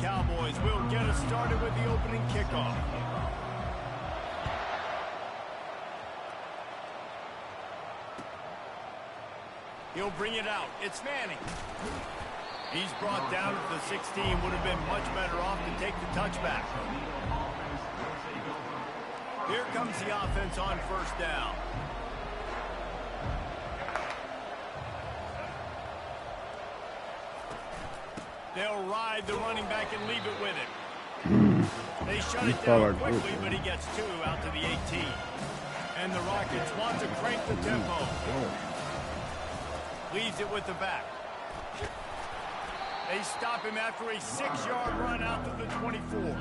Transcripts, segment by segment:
Cowboys will get us started with the opening kickoff. He'll bring it out. It's Manning. He's brought down at the 16. Would have been much better off to take the touchback. Here comes the offense on first down. They'll ride the running back and leave it with him. They shut it down quickly, but he gets 2 out to the 18. And the Rockets want to crank the tempo. Leaves it with the back. They stop him after a 6-yard run out to the 24.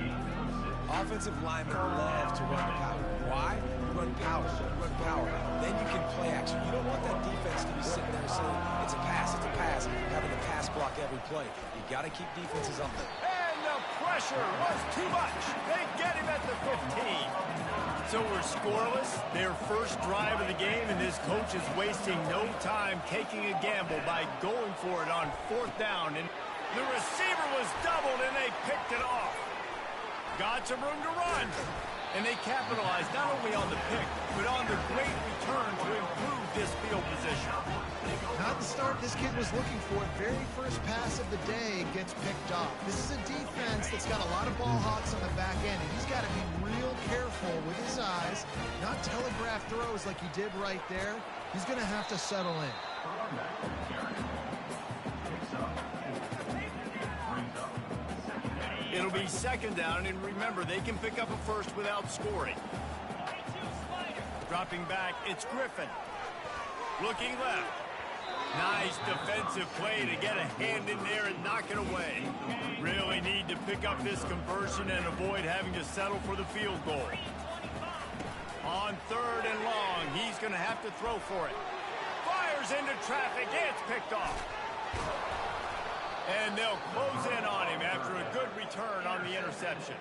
Offensive linemen love to run power. Why? You run power. You run power. Then you can play action. You don't want that defense to be sitting there saying, it's a pass, having to pass block every play. You got to keep defenses up there. And the pressure was too much. They get him at the 15. So we're scoreless, their first drive of the game, and this coach is wasting no time taking a gamble by going for it on 4th down. And the receiver was doubled, and they picked it off. Got some room to run. And they capitalized not only on the pick, but on the great return to improve this field position. Not the start this kid was looking for. Very first pass of the day gets picked off. This is a defense that's got a lot of ball hawks on the back end, and he's got to be real careful with his eyes, not telegraph throws like he did right there. He's going to have to settle in. It'll be 2nd down, and remember, they can pick up a first without scoring. Dropping back, it's Griffin. Looking left. Nice defensive play to get a hand in there and knock it away. Really need to pick up this conversion and avoid having to settle for the field goal. On 3rd and long, he's going to have to throw for it. Fires into traffic, it's picked off. And they'll close in on him after a good return on the interception.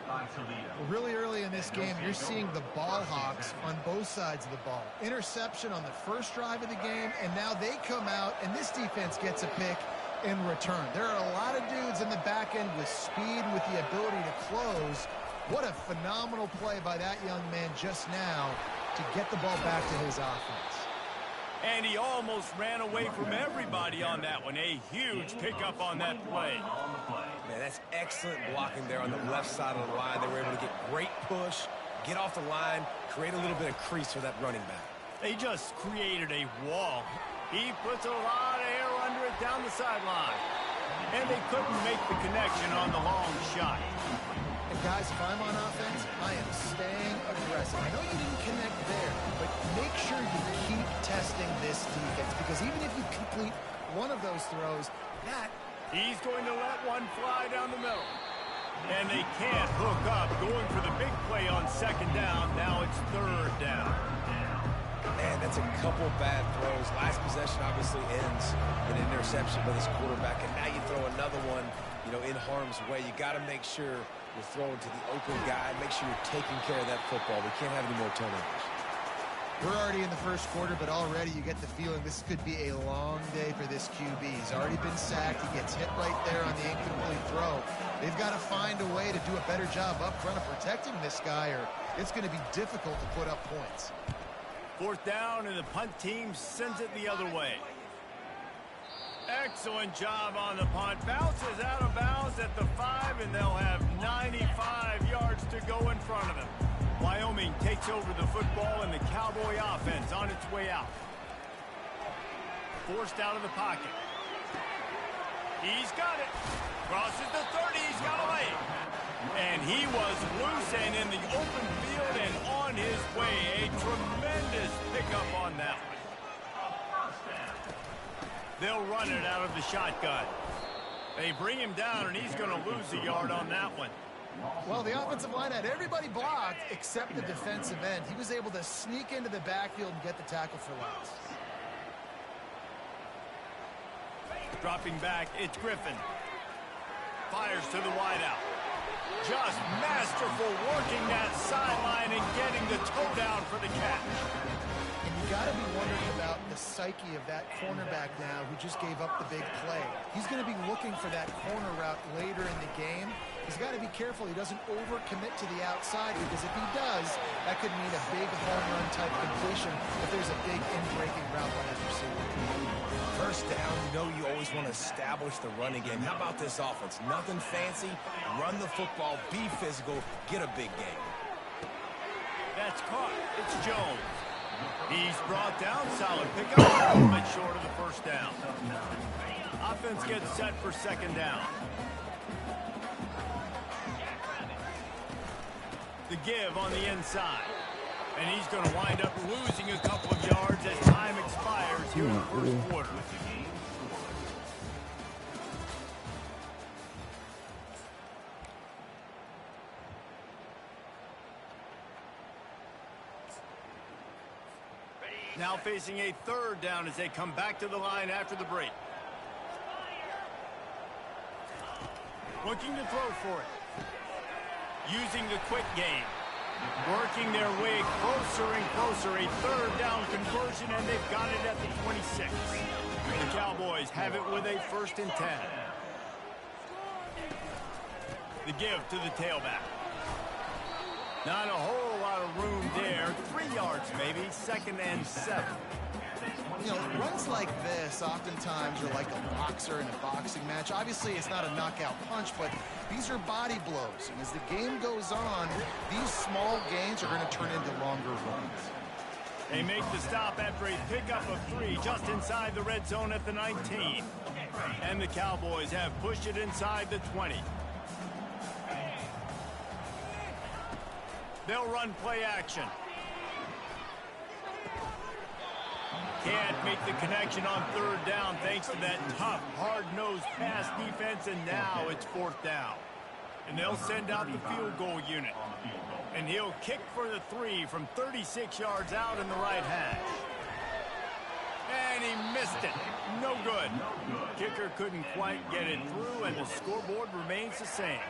Really early in this game, you're seeing the ball hawks on both sides of the ball. Interception on the first drive of the game, and now they come out, and this defense gets a pick in return. There are a lot of dudes in the back end with speed and with the ability to close. What a phenomenal play by that young man just now to get the ball back to his offense. And he almost ran away from everybody on that one. A huge pickup on that play. Man, that's excellent blocking there on the left side of the line. They were able to get great push, get off the line, create a little bit of crease for that running back. They just created a wall. He puts a lot of air under it down the sideline. And they couldn't make the connection on the long shot. And guys, if I'm on offense, I am staying aggressive. I know you didn't connect there, but make sure you keep testing this defense, because even if you complete one of those throws, he's going to let one fly down the middle. And they can't hook up, going for the big play on 2nd down. Now it's 3rd down. Man, that's a couple bad throws. Last possession obviously ends in an interception by this quarterback, and now you throw another one, in harm's way. You got to make sure you're throwing to the open guy. Make sure you're taking care of that football. We can't have any more turnovers. We're already in the first quarter, but already you get the feeling this could be a long day for this QB. He's already been sacked. He gets hit right there on the incomplete throw. They've got to find a way to do a better job up front of protecting this guy, or it's going to be difficult to put up points. 4th down, and the punt team sends it the other way. Excellent job on the punt. Bounces out of bounds at the 5, and they'll have 95 yards to go in front of them. Wyoming takes over the football, and the Cowboy offense on its way out. Forced out of the pocket. He's got it. Crosses the 30. He's got a leg. And he was loose and in the open field and on his way. A tremendous pickup on that one. They'll run it out of the shotgun. They bring him down, and he's going to lose a yard on that one. Well, the offensive line had everybody blocked except the defensive end. He was able to sneak into the backfield and get the tackle for loss. Dropping back, it's Griffin. Fires to the wideout. Just masterful working that sideline and getting the toe down for the catch. And you got to be wondering about the psyche of that cornerback now who just gave up the big play. He's going to be looking for that corner route later in the game. He's got to be careful he doesn't overcommit to the outside, because if he does, that could mean a big home run type completion if there's a big in-breaking route by his receiver. First down, you know you always want to establish the running game. How about this offense? Nothing fancy. Run the football, be physical, get a big game. That's caught. It's Jones. He's brought down. Solid pickup. A little bit short of the first down. Offense gets set for second down. The give on the inside. And he's going to wind up losing a couple of yards as time expires here in the first quarter. Now facing a third down as they come back to the line after the break. Looking to throw for it. Using the quick game. Working their way closer and closer. A third down conversion, and they've got it at the 26. The Cowboys have it with a 1st and 10. The give to the tailback. Not a whole lot of room there. 3 yards maybe. 2nd and 7. You know, runs like this oftentimes are like a boxer in a boxing match. Obviously, it's not a knockout punch, but these are body blows. And as the game goes on, these small gains are going to turn into longer runs. They make the stop after a pickup of 3 just inside the red zone at the 19. And the Cowboys have pushed it inside the 20. They'll run play action. Can't make the connection on 3rd down thanks to that tough, hard-nosed pass defense, and now it's 4th down. And they'll send out the field goal unit. And he'll kick for the 3 from 36 yards out in the right hash. And he missed it. No good. Kicker couldn't quite get it through, and the scoreboard remains the same.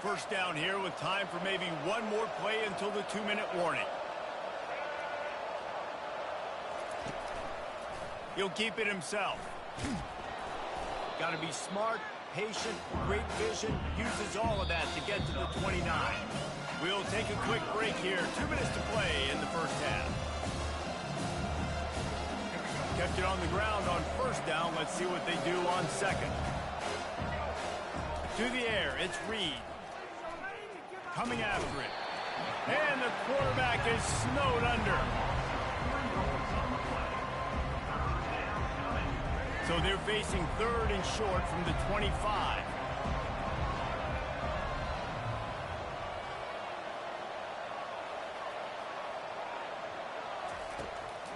1st down here with time for maybe one more play until the 2-minute warning. He'll keep it himself. Got to be smart, patient, great vision, uses all of that to get to the 29. We'll take a quick break here. 2 minutes to play in the first half. Kept it on the ground on 1st down. Let's see what they do on 2nd. To the air, it's Reed. Coming after it. And the quarterback is snowed under. So they're facing 3rd and short from the 25.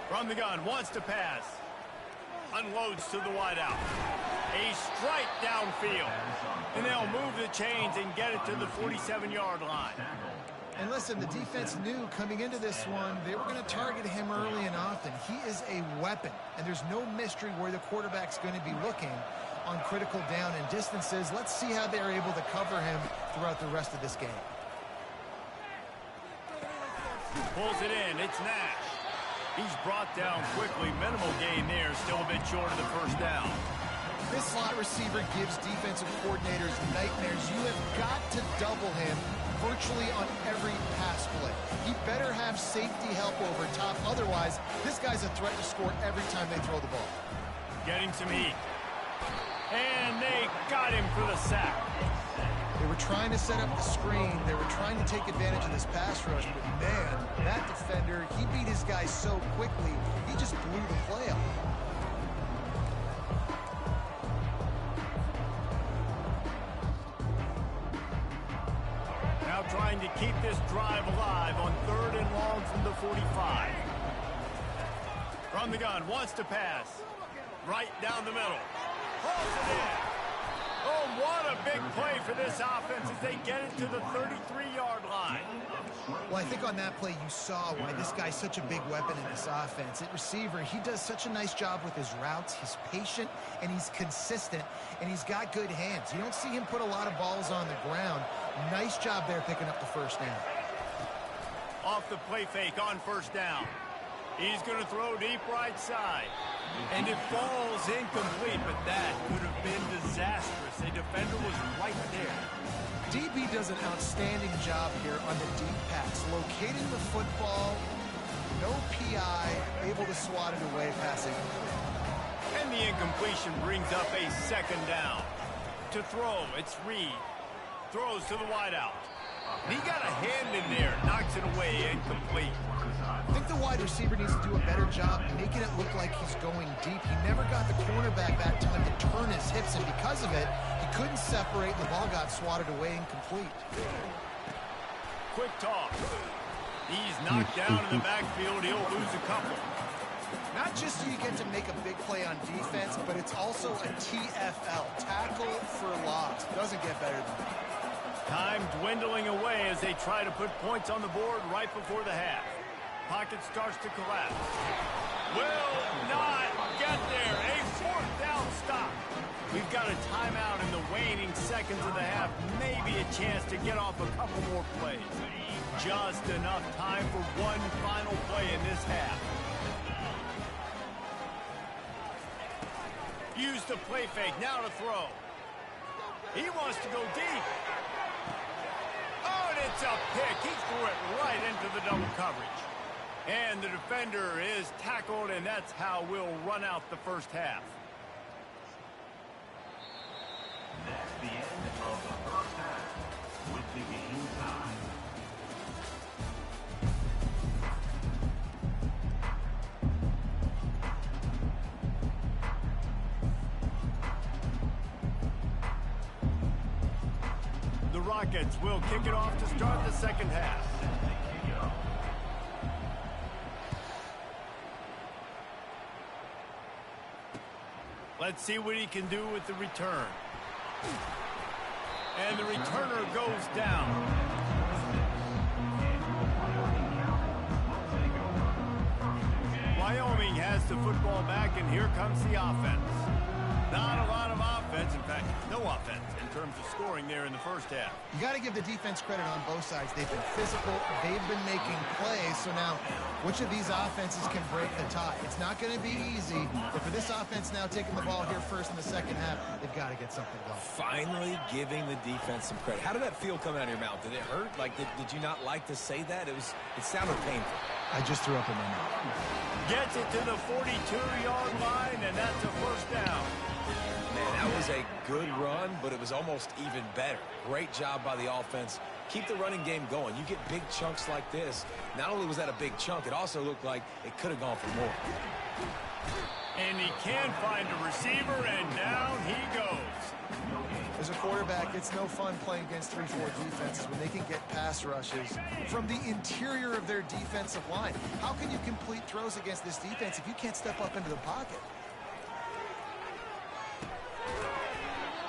From the gun, wants to pass. Unloads to the wideout. A strike downfield. And they'll move the chains and get it to the 47-yard line. And listen, the defense knew coming into this one, they were going to target him early and often. He is a weapon, and there's no mystery where the quarterback's going to be looking on critical down and distances. Let's see how they're able to cover him throughout the rest of this game. Pulls it in. It's Nash. He's brought down quickly. Minimal gain there. Still a bit short of the 1st down. This slot receiver gives defensive coordinators nightmares. You have got to double him virtually on every pass play. He better have safety help over top. Otherwise, this guy's a threat to score every time they throw the ball. Getting some heat. And they got him for the sack. They were trying to set up the screen. They were trying to take advantage of this pass rush. But, man, that defender, he beat his guy so quickly, he just blew the play up. Now trying to keep this drive alive on 3rd and long from the 45. From the gun, wants to pass. Right down the middle. Hauls it in. Oh, what a big play for this offense as they get it to the 33-yard line. Well, I think on that play you saw why this guy's such a big weapon in this offense. At receiver, he does such a nice job with his routes. He's patient, and he's consistent, and he's got good hands. You don't see him put a lot of balls on the ground. Nice job there picking up the 1st down. Off the play fake on 1st down. He's going to throw deep right side. And it falls incomplete, but that could have been disastrous. A defender was right there. DB does an outstanding job here on the deep pass, locating the football, no PI, able to swat it away, passing. And the incompletion brings up a second down. To throw, it's Reed. Throws to the wideout. He got a hand in there, knocks it away, incomplete. I think the wide receiver needs to do a better job making it look like he's going deep. He never got the cornerback that time to turn his hips, and because of it, he couldn't separate, and the ball got swatted away incomplete. Quick toss. He's knocked down in the backfield. He'll lose a couple. Not just do you get to make a big play on defense, but it's also a TFL, tackle for loss. Doesn't get better than that. Time dwindling away as they try to put points on the board right before the half. Pocket starts to collapse. Will not get there. A fourth down stop. We've got a timeout in the waning seconds of the half. Maybe a chance to get off a couple more plays. Just enough time for one final play in this half. Use the play fake. Now to throw. He wants to go deep. Oh, and it's a pick. He threw it right into the double coverage. And the defender is tackled, and that's how we'll run out the first half. That's the end of the first half with the game time. The Rockets will kick it off to start the second half. Let's see what he can do with the return. And the returner goes down. Wyoming has the football back, and here comes the offense. Not a lot of offense. In fact, no offense in terms of scoring there in the first half. You got to give the defense credit on both sides. They've been physical. They've been making plays. So now, which of these offenses can break the tie? It's not going to be easy. But for this offense now taking the ball here first in the second half, they've got to get something going. Finally giving the defense some credit. How did that feel coming out of your mouth? Did it hurt? Like, did you not like to say that? It sounded painful. I just threw up in my mouth. Gets it to the 42-yard line, and that's a first down. Man, that was a good run, but it was almost even better. Great job by the offense. Keep the running game going. You get big chunks like this. Not only was that a big chunk, it also looked like it could have gone for more. And he can find a receiver, and down he goes. As a quarterback, it's no fun playing against 3-4 defenses when they can get pass rushes from the interior of their defensive line. How can you complete throws against this defense if you can't step up into the pocket?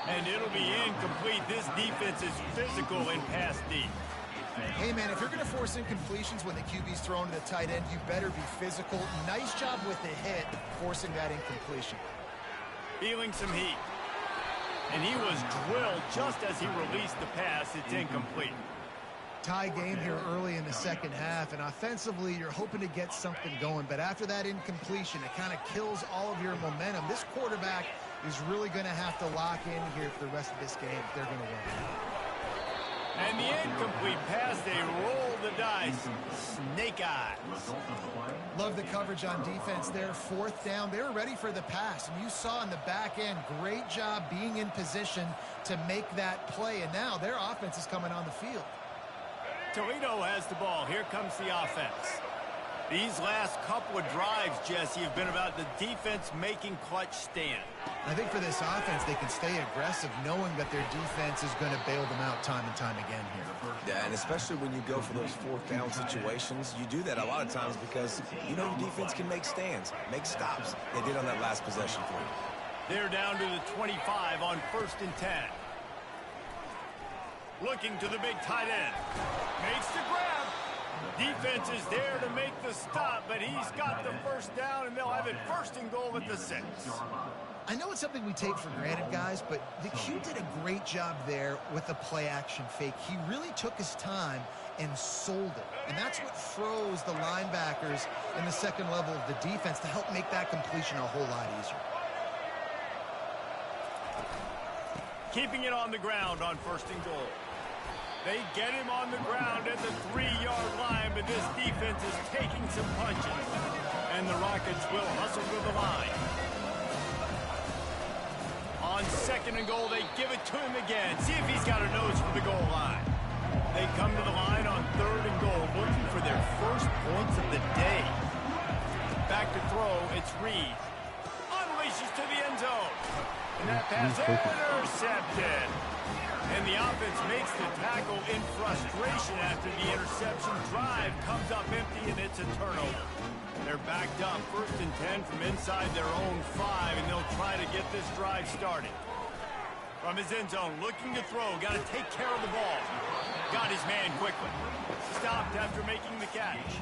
And it'll be incomplete. This defense is physical in pass deep. Hey, man, if you're going to force incompletions when the QB's thrown to the tight end, you better be physical. Nice job with the hit, forcing that incompletion. Feeling some heat. And he was drilled just as he released the pass. It's incomplete. Tie game here early in the second half, and offensively, you're hoping to get something going. But after that incompletion, it kind of kills all of your momentum. This quarterback is really going to have to lock in here for the rest of this game if they're going to win. And the incomplete pass, they roll the dice. Snake eyes. Love the coverage on defense there. Fourth down. They were ready for the pass. And you saw in the back end, great job being in position to make that play. And now their offense is coming on the field. Toledo has the ball. Here comes the offense. These last couple of drives, Jesse, have been about the defense making clutch stand. I think for this offense, they can stay aggressive knowing that their defense is going to bail them out time and time again here. Yeah, and especially when you go for those fourth down situations, you do that a lot of times because you know the defense can make stands, make stops. They did on that last possession for you. They're down to the 25 on 1st and 10. Looking to the big tight end. Makes the grab. Defense is there to make the stop, but he's got the first down, and they'll have it 1st and goal at the 6. I know it's something we take for granted, guys, but the Q did a great job there with the play-action fake. He really took his time and sold it. And that's what froze the linebackers in the second level of the defense to help make that completion a whole lot easier. Keeping it on the ground on 1st and goal. They get him on the ground at the 3-yard line, but this defense is taking some punches. And the Rockets will hustle to the line. On 2nd and goal, they give it to him again. See if he's got a nose for the goal line. They come to the line on 3rd and goal, looking for their first points of the day. Back to throw, it's Reed. Unleashes to the end zone. And that pass intercepted. And the offense makes the tackle in frustration after the interception. Drive comes up empty, and it's a turnover. They're backed up 1st and 10 from inside their own 5, and they'll try to get this drive started. From his end zone, looking to throw. Got to take care of the ball. Got his man quickly. Stopped after making the catch.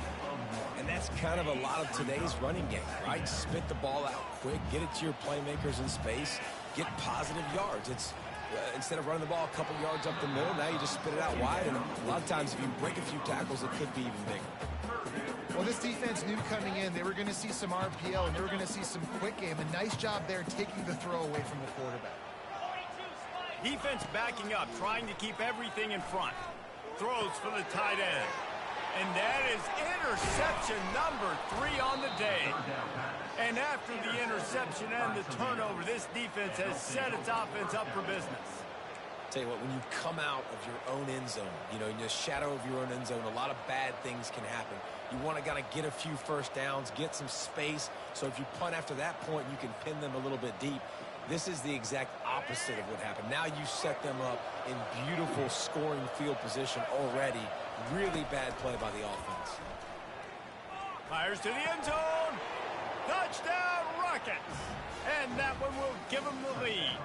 And that's kind of a lot of today's running game, right? Spit the ball out quick, get it to your playmakers in space, get positive yards. It's instead of running the ball a couple yards up the middle, now you just spit it out wide, and a lot of times if you break a few tackles, it could be even bigger. Well, this defense knew coming in they were going to see some RPO and they were going to see some quick game. A nice job there taking the throw away from the quarterback. Defense backing up, trying to keep everything in front. Throws for the tight end. And that is interception number 3 on the day. And after the interception and the turnover, this defense has set its offense up for business. Tell you what, when you come out of your own end zone, in the shadow of your own end zone, a lot of bad things can happen. You want to get a few first downs, get some space, so if you punt after that point, you can pin them a little bit deep. This is the exact opposite of what happened. Now you set them up in beautiful scoring field position already. Really bad play by the offense. Fires to the end zone. Touchdown, Rockets. And that one will give them the lead.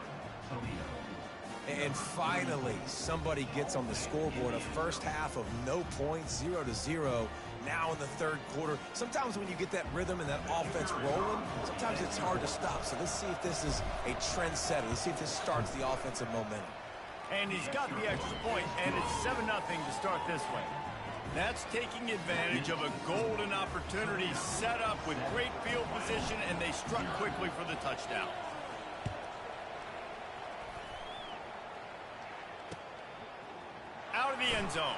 And finally, somebody gets on the scoreboard. A first half of no points, 0-0. Now in the 3rd quarter. Sometimes when you get that rhythm and that offense rolling, sometimes it's hard to stop. So let's see if this is a trendsetter. Let's see if this starts the offensive momentum. And he's got the extra point, and it's 7-0 to start this way. That's taking advantage of a golden opportunity set up with great field position, and they struck quickly for the touchdown. Out of the end zone.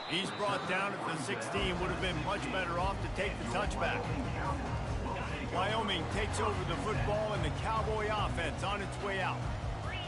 He's brought down at the 16. Would have been much better off to take the touchback. Wyoming takes over the football, and the Cowboy offense on its way out.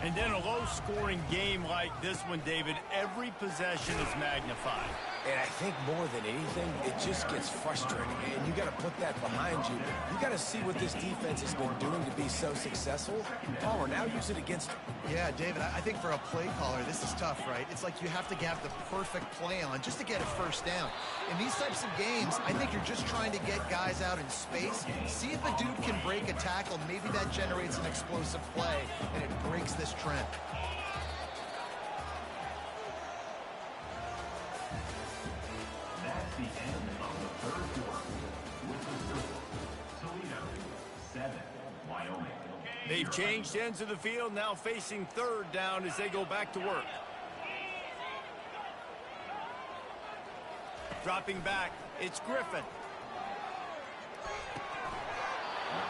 And then a low-scoring game like this one, David, every possession is magnified. And I think more than anything, it just gets frustrating. And you got to put that behind you. You got to see what this defense has been doing to be so successful. Palmer, now use it against them. Yeah, David, I think for a play caller, this is tough, right? It's like you have to have the perfect play on just to get a first down. In these types of games, I think you're just trying to get guys out in space, see if a dude can break a tackle. Maybe that generates an explosive play, and it breaks this trend. That's the end of the 3rd quarter. With the score, Toledo 7, Wyoming. They've changed ends of the field, now facing 3rd down as they go back to work. Dropping back, it's Griffin.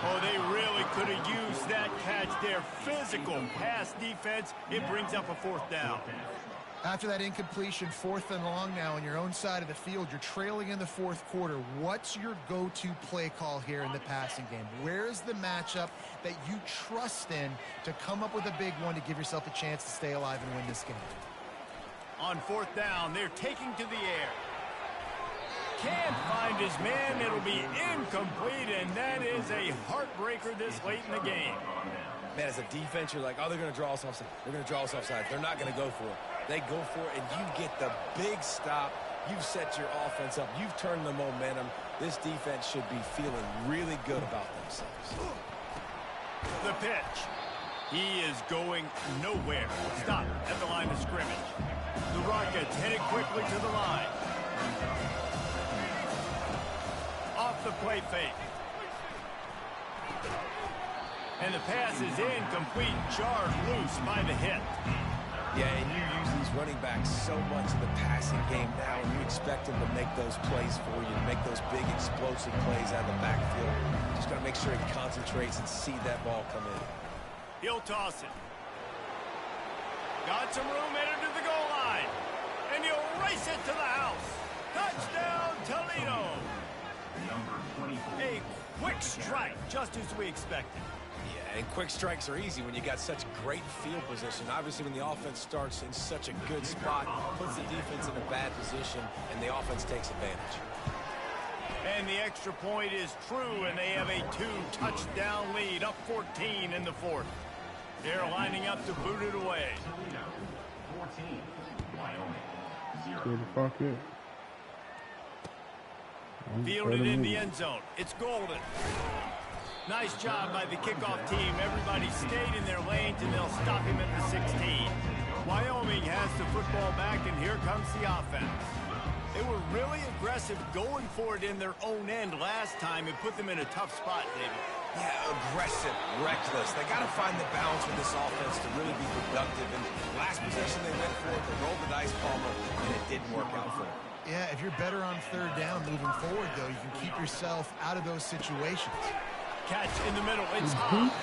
Oh, they really could have used that catch there. Physical pass defense. It brings up a 4th down. After that incompletion, 4th and long now on your own side of the field, you're trailing in the 4th quarter. What's your go-to play call here in the passing game? Where's the matchup that you trust in to come up with a big one to give yourself a chance to stay alive and win this game? On 4th down, they're taking to the air. Can't find his man. It'll be incomplete, and that is a heartbreaker this late in the game. Man, as a defense, you're like, oh, they're going to draw us offside. They're going to draw us offside. They're not going to go for it. They go for it, and you get the big stop. You've set your offense up. You've turned the momentum. This defense should be feeling really good about themselves. The pitch. He is going nowhere. Stop at the line of scrimmage. The Rockets headed quickly to the line. Off the play fake. And the pass is incomplete, jarred loose by the hit. Yeah, and you use these running backs so much in the passing game now, and you expect them to make those plays for you, to make those big explosive plays out of the backfield. Just got to make sure he concentrates and see that ball come in. He'll toss it. Got some room headed to the goal line. And he'll race it to the house. Touchdown, Toledo. A quick strike, just as we expected. Yeah, and quick strikes are easy when you got such great field position. Obviously, when the offense starts in such a good spot, puts the defense in a bad position, and the offense takes advantage. And the extra point is true, and they have a 2-touchdown lead, up 14 in the fourth. They're lining up to boot it away. 14, Wyoming, 0. Where the fuck is? Fielded in the end zone. It's Golden. Nice job by the kickoff team. Everybody stayed in their lanes, and they'll stop him at the 16. Wyoming has the football back, and here comes the offense. They were really aggressive going for it in their own end last time. It put them in a tough spot, David. Yeah, aggressive, reckless. They got to find the balance with this offense to really be productive. And last possession they went for it, they rolled the dice, Palmer, and it didn't work out for them. Yeah, if you're better on third down moving forward, though, you can keep yourself out of those situations. Catch in the middle. It's hot.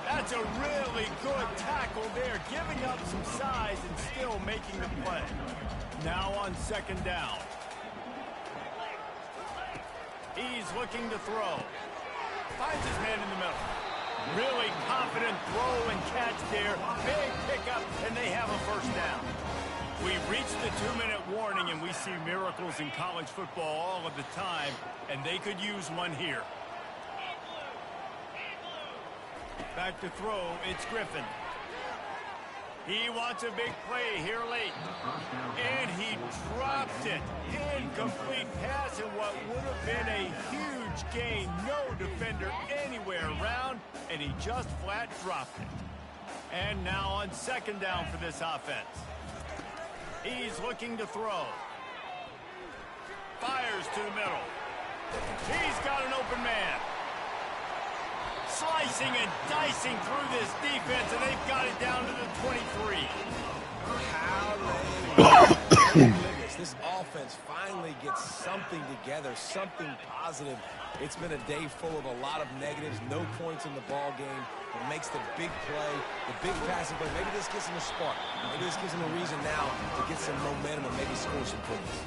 That's a really good tackle there, giving up some size and still making the play. Now on second down. He's looking to throw. Finds his man in the middle. Really confident throw and catch there. Big pickup, and they have a first down. We've reached the 2-minute warning, and we see miracles in college football all of the time, and they could use one here. Back to throw, it's Griffin. He wants a big play here late. And he dropped it. Incomplete pass in what would have been a huge gain. No defender anywhere around, and he just flat dropped it. And now on second down for this offense. He's looking to throw. Fires to the middle. He's got an open man. Slicing and dicing through this defense, and they've got it down to the 23. This offense finally gets something together, something positive. It's been a day full of a lot of negatives, no points in the ball game. It makes the big play, the big passing play. Maybe this gives them a spark. Maybe this gives them a reason now to get some momentum and maybe score some points.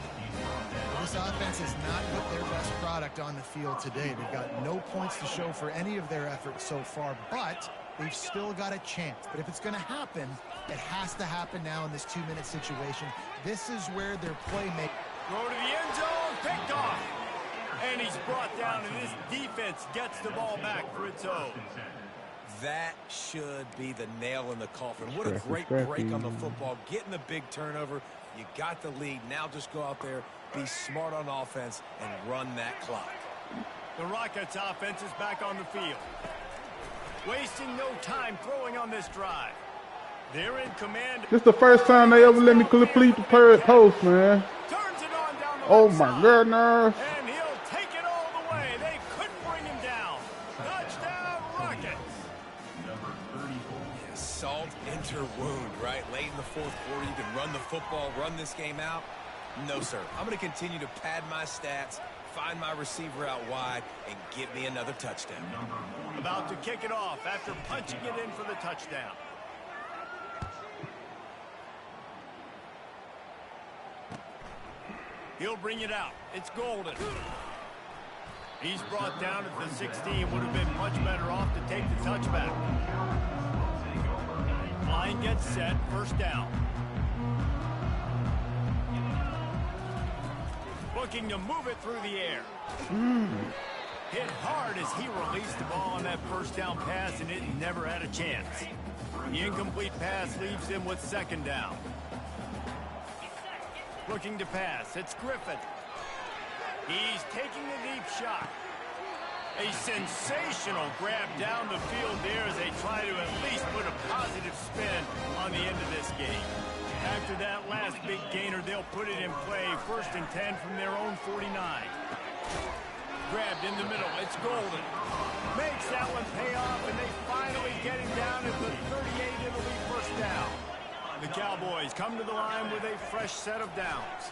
This offense has not put their best product on the field today. They've got no points to show for any of their efforts so far, but they've still got a chance. But if it's going to happen, it has to happen now in this 2-minute situation. This is where their play make. Throw to the end zone, picked off. And he's brought down, and this defense gets the ball back for its own. That should be the nail in the coffin. What a great break on the football. Getting the big turnover. You got the lead. Now just go out there, be smart on offense, and run that clock. The Rockets offense is back on the field. Wasting no time throwing on this drive. They're in command. This is the first time they ever let me complete the post, man. Turns it on down the Oh right my side. goodness. And he'll take it all the way. They couldn't bring him down. Touchdown, Rockets. Yeah, salt into wound, right? Late in the fourth quarter, you can run the football, run this game out. No, sir. I'm going to continue to pad my stats, find my receiver out wide, and give me another touchdown. About to kick it off after punching it in for the touchdown. He'll bring it out. It's Golden. He's brought down at the 16. Would have been much better off to take the touchback. Line gets set. First down. Looking to move it through the air. Hit hard as he released the ball on that first down pass, and it never had a chance. The incomplete pass leaves him with second down. Looking to pass. It's Griffin. He's taking a deep shot. A sensational grab down the field there as they try to at least put a positive spin on the end of this game. After that last big gainer, they'll put it in play. 1st and 10 from their own 49. Grabbed in the middle. It's Golden. Makes that one pay off, and they finally get him down at the 38. It'll be first down. The Cowboys come to the line with a fresh set of downs.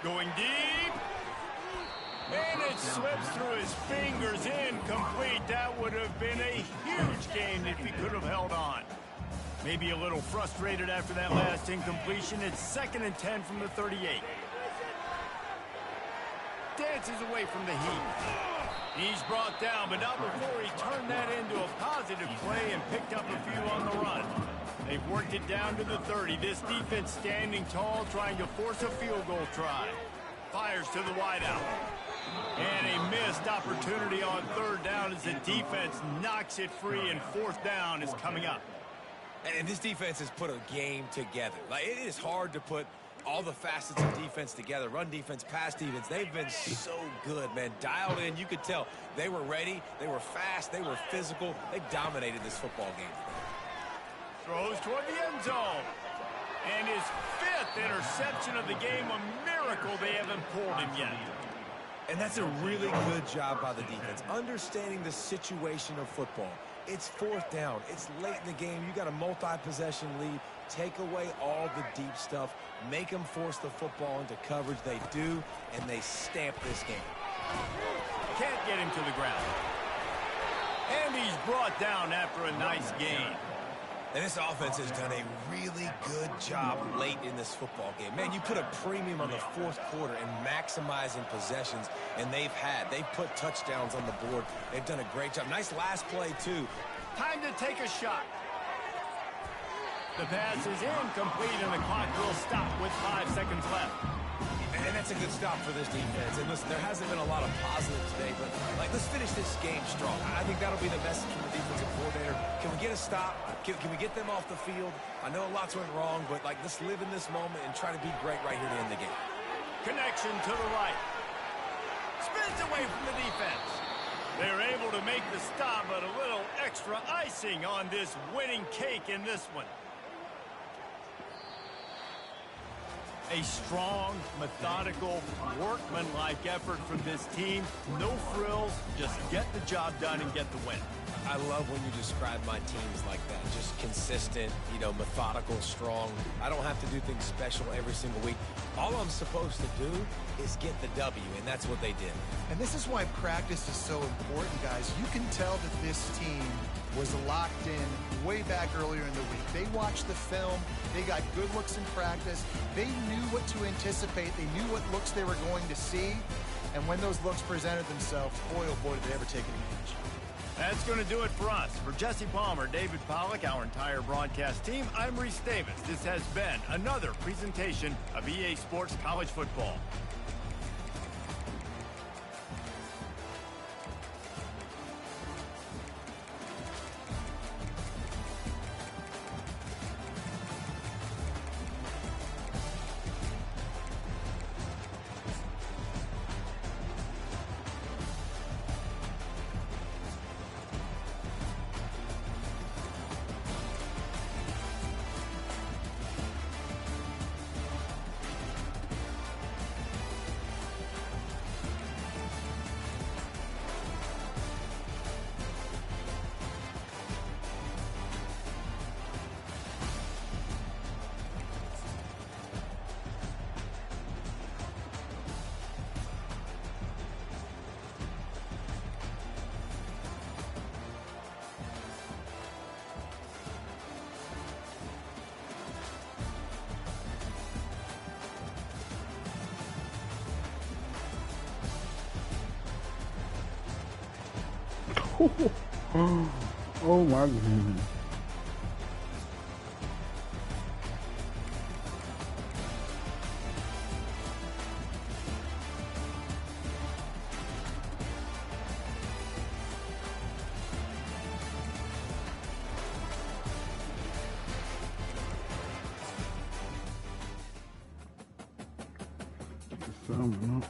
Going deep. And it slips through his fingers, incomplete. That would have been a huge gain if he could have held on. Maybe a little frustrated after that last incompletion. It's 2nd and 10 from the 38. Dances away from the heat. He's brought down, but not before he turned that into a positive play and picked up a few on the run. They've worked it down to the 30. This defense standing tall, trying to force a field goal try. Fires to the wideout. And a missed opportunity on 3rd down as the defense knocks it free, and 4th down is coming up. And this defense has put a game together. Like, it is hard to put all the facets of defense together. Run defense, pass defense. They've been so good, man. Dialed in. You could tell they were ready. They were fast. They were physical. They dominated this football game. Throws toward the end zone. And his 5th interception of the game. A miracle they haven't pulled him yet. And that's a really good job by the defense, understanding the situation of football. It's 4th down. It's late in the game. You got a multi-possession lead. Take away all the deep stuff. Make them force the football into coverage. They do, and they stamp this game. Can't get him to the ground. And he's brought down after a nice gain. And this offense has done a really good job late in this football game. Man, you put a premium on the 4th quarter and maximizing possessions, and they've put touchdowns on the board. They've done a great job. Nice last play, too. Time to take a shot. The pass is incomplete, and the clock will stop with 5 seconds left. And that's a good stop for this defense. And listen, there hasn't been a lot of positives today, but let's finish this game strong. I think that'll be the message from the defensive coordinator. Can we get a stop? Can we get them off the field? I know lots went wrong, but let's live in this moment and try to be great right here to end the game. Connection to the right. Spins away from the defense. They're able to make the stop, but a little extra icing on this winning cake in this one. A strong, methodical, workmanlike effort from this team. No frills, just get the job done and get the win. I love when you describe my teams like that. Just consistent, methodical, strong. I don't have to do things special every single week. All I'm supposed to do is get the W, and that's what they did. And this is why practice is so important, guys. You can tell that this team was locked in way back earlier in the week. They watched the film. They got good looks in practice. They knew what to anticipate. They knew what looks they were going to see. And when those looks presented themselves, boy, oh boy, did they ever take advantage. That's going to do it for us. For Jesse Palmer, David Pollack, our entire broadcast team, I'm Reese Davis. This has been another presentation of EA Sports College Football. Oh my goodness. Summing up.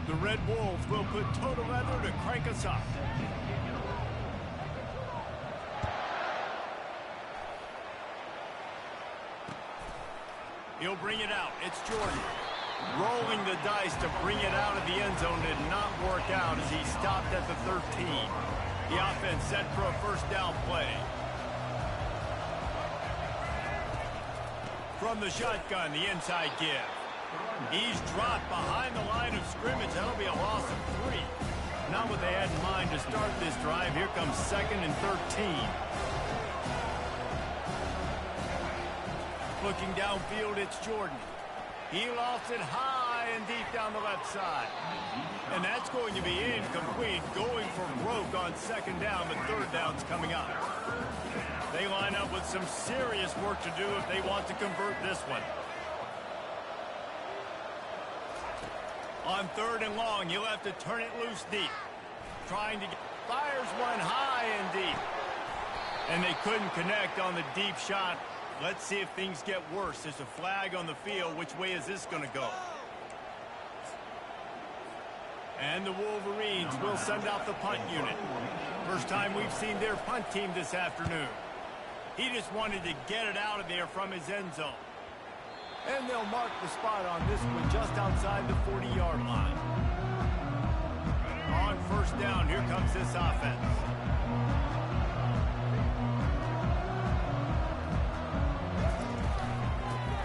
The Red Wolves will put total leather to crank us up. He'll bring it out. It's Jordan. Rolling the dice to bring it out of the end zone did not work out as he stopped at the 13. The offense set for a first down play. From the shotgun, the inside give. He's dropped behind the line of scrimmage. That'll be a loss of 3. Not what they had in mind to start this drive. Here comes 2nd and 13. Looking downfield, it's Jordan. He lofts it high and deep down the left side. And that's going to be incomplete, going for broke on 2nd down, but 3rd down's coming up. They line up with some serious work to do if they want to convert this one. On 3rd and long, you'll have to turn it loose deep. Trying to get... Fires one high and deep. And they couldn't connect on the deep shot. Let's see if things get worse. There's a flag on the field. Which way is this going to go? And the Wolverines will send out the punt unit. First time we've seen their punt team this afternoon. He just wanted to get it out of there from his end zone. And they'll mark the spot on this one just outside the 40-yard line. On 1st down, here comes this offense.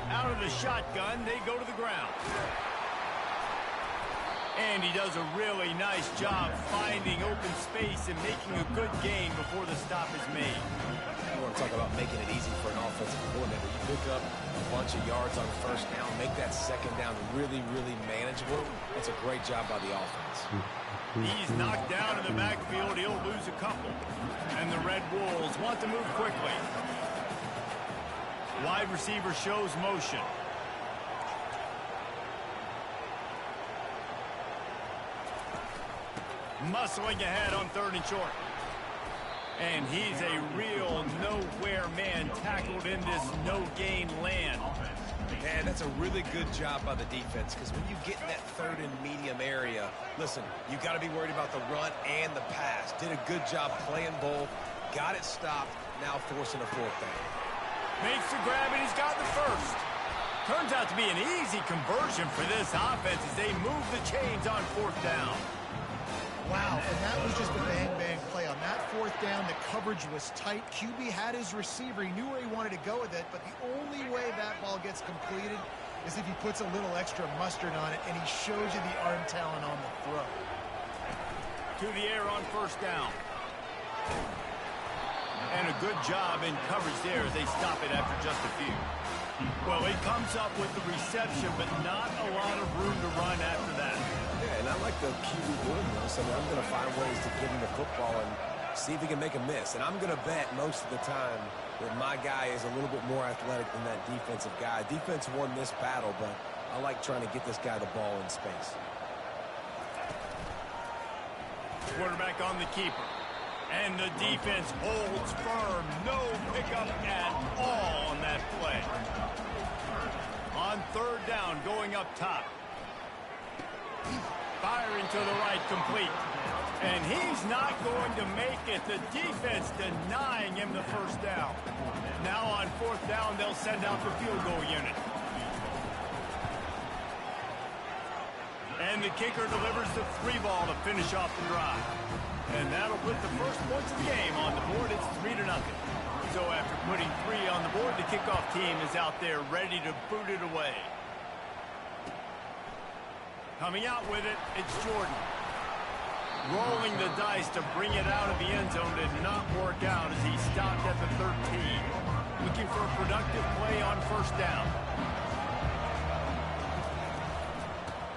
Out of the shotgun, they go to the ground. And he does a really nice job finding open space and making a good gain before the stop is made. You want to talk about making it easy for an offensive coordinator. You pick up a bunch of yards on 1st down, make that 2nd down really, really manageable. That's a great job by the offense. He's knocked down in the backfield. He'll lose a couple. And the Red Wolves want to move quickly. Wide receiver shows motion. Muscling ahead on 3rd and short. And he's a real nowhere man, tackled in this no-gain land. Man, that's a really good job by the defense, because when you get in that 3rd and medium area, listen, you got to be worried about the run and the pass. Did a good job playing both, got it stopped, now forcing a 4th down. Makes the grab, and he's got the 1st. Turns out to be an easy conversion for this offense as they move the chains on 4th down. Wow, and that was just a bang-bang play. On that 4th down, the coverage was tight. QB had his receiver. He knew where he wanted to go with it, but the only way that ball gets completed is if he puts a little extra mustard on it, and he shows you the arm talent on the throw. To the air on 1st down. And a good job in coverage there as they stop it after just a few. Well, he comes up with the reception, but not a lot of room to run after that. Yeah, and I like the QB doing this. I mean, I'm going to find ways to give him the football and see if he can make a miss. And I'm going to bet most of the time that my guy is a little bit more athletic than that defensive guy. Defense won this battle, but I like trying to get this guy the ball in space. Quarterback on the keeper. And the defense holds firm. No pickup at all on that play. On third down, going up top. Firing to the right, complete. And he's not going to make it. The defense denying him the first down. Now on fourth down, they'll send out the field goal unit. And the kicker delivers the 3-ball to finish off the drive. And that'll put the first points of the game on the board. It's 3-0. So after putting 3 on the board, the kickoff team is out there ready to boot it away. Coming out with it, it's Jordan. Rolling the dice to bring it out of the end zone did not work out as he stopped at the 13. Looking for a productive play on first down.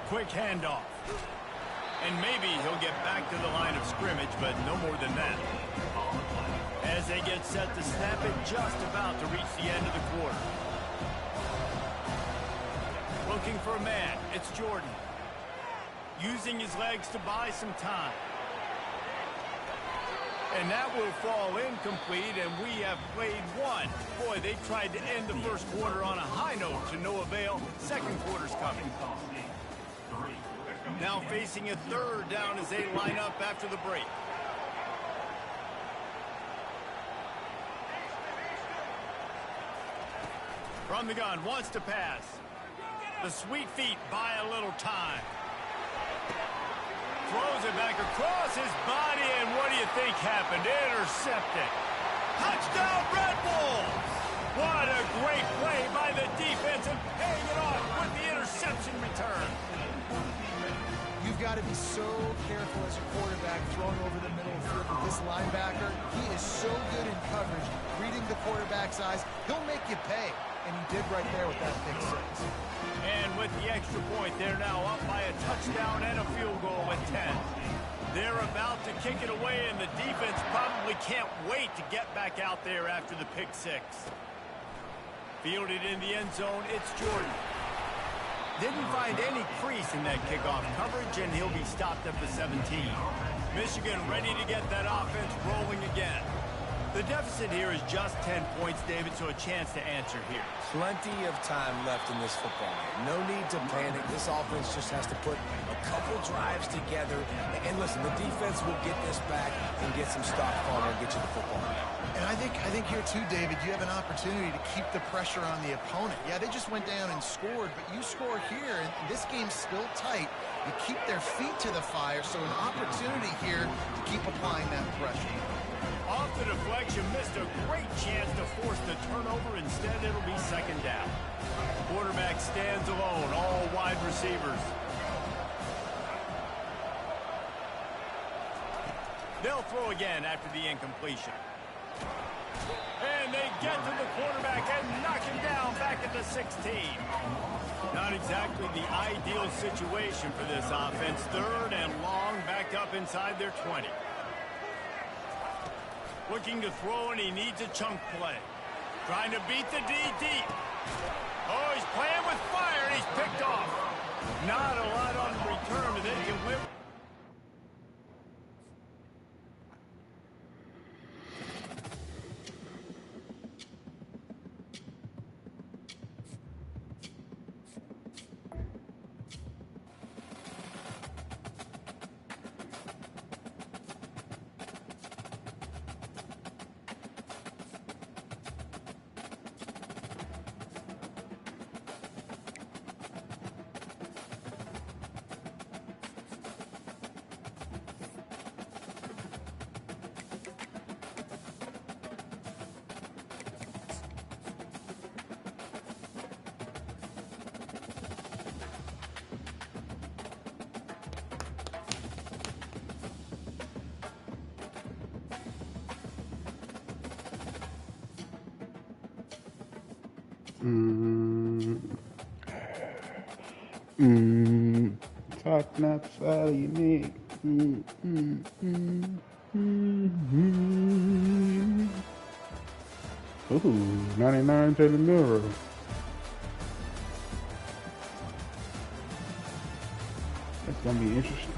Quick handoff. And maybe he'll get back to the line of scrimmage, but no more than that. As they get set to snap it, just about to reach the end of the quarter. Looking for a man, it's Jordan. Using his legs to buy some time. And that will fall incomplete, and we have played one. Boy, they tried to end the first quarter on a high note to no avail. Second quarter's coming. Now facing a third down as they line up after the break. From the gun, wants to pass. The sweet feet buy a little time. Throws it back across his body, and what do you think happened? Intercepted. Touchdown, Red Bulls! What a great play by the defense, and paying it off with the interception return. You've got to be so careful as a quarterback throwing over the middle of the field with this linebacker. He is so good in coverage, reading the quarterback's eyes. He'll make you pay, and he did right there with that pick six. And with the extra point, they're now up by a touchdown and a field goal at 10. They're about to kick it away, and the defense probably can't wait to get back out there after the pick six. Fielded in the end zone, it's Jordan. Didn't find any crease in that kickoff coverage, and he'll be stopped at the 17. Michigan ready to get that offense rolling again. The deficit here is just 10 points, David, so a chance to answer here. Plenty of time left in this football game. No need to panic. This offense just has to put a couple drives together. And listen, the defense will get this back and get some stop on and get you the football. And I think here too, David, you have an opportunity to keep the pressure on the opponent. Yeah, they just went down and scored, but you score here, and this game's still tight. You keep their feet to the fire, so an opportunity here to keep applying that pressure. Off the deflection, missed a great chance to force the turnover. Instead, it'll be second down. Quarterback stands alone, all wide receivers. They'll throw again after the incompletion. And they get to the quarterback and knock him down back at the 16. Not exactly the ideal situation for this offense. Third and long, backed up inside their 20. Looking to throw, and he needs a chunk play. Trying to beat the D deep. Oh, he's playing with fire, and he's picked off. Not a lot on return, but they can win. Talking outside of your neck. Ooh, 99 Jalen Milrow. That's gonna be interesting.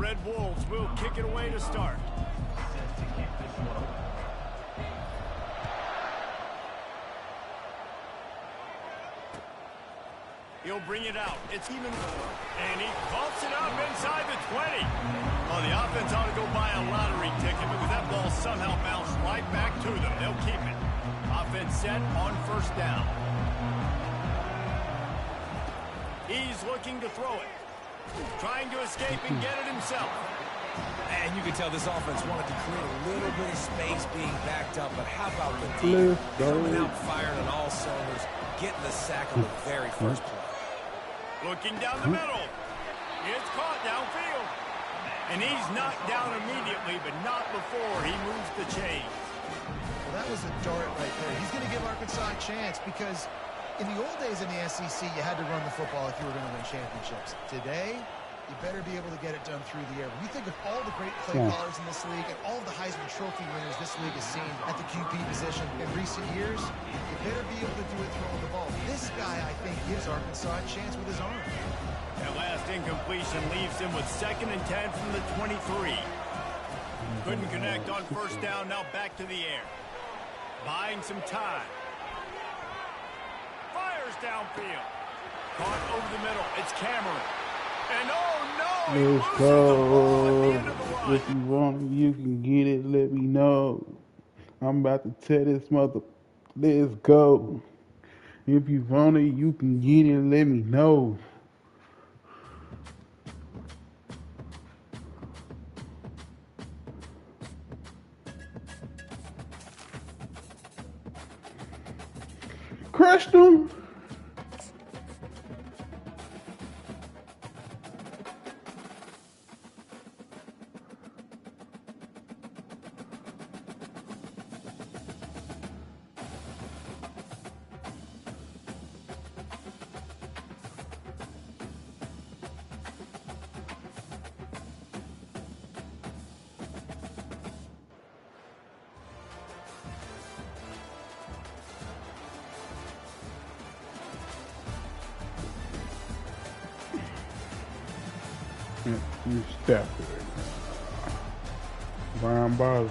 Red Wolves will kick it away to start. Set to kick this one. He'll bring it out. It's even. And he bumps it up inside the 20. Well, the offense ought to go buy a lottery ticket because that ball somehow bounced right back to them. They'll keep it. Offense set on first down. He's looking to throw it. Trying to escape and get it himself. And you can tell this offense wanted to create a little bit of space being backed up, but how about the D coming out firing on all cylinders, getting the sack on the very first play. Looking down the middle. It's caught downfield. And he's knocked down immediately, but not before he moves the chains. Well, that was a dart right there. He's going to give Arkansas a chance because in the old days in the SEC, you had to run the football if you were going to win championships. Today, you better be able to get it done through the air. When you think of all the great play callers in this league and all of the Heisman Trophy winners this league has seen at the QB position in recent years, you better be able to do it throwing the ball. This guy, I think, gives Arkansas a chance with his arm. That last incompletion leaves him with 2nd and 10 from the 23. Couldn't connect on first down, now back to the air. Buying some time. Fires downfield. Caught over the middle. It's Cameron. And oh no, he loses the ball at the end of the run. If you want it, you can get it. Let me know. I'm about to tell this mother, let's go. If you want it, you can get it. Let me know. Crushed him. You step it. Brian Boswell.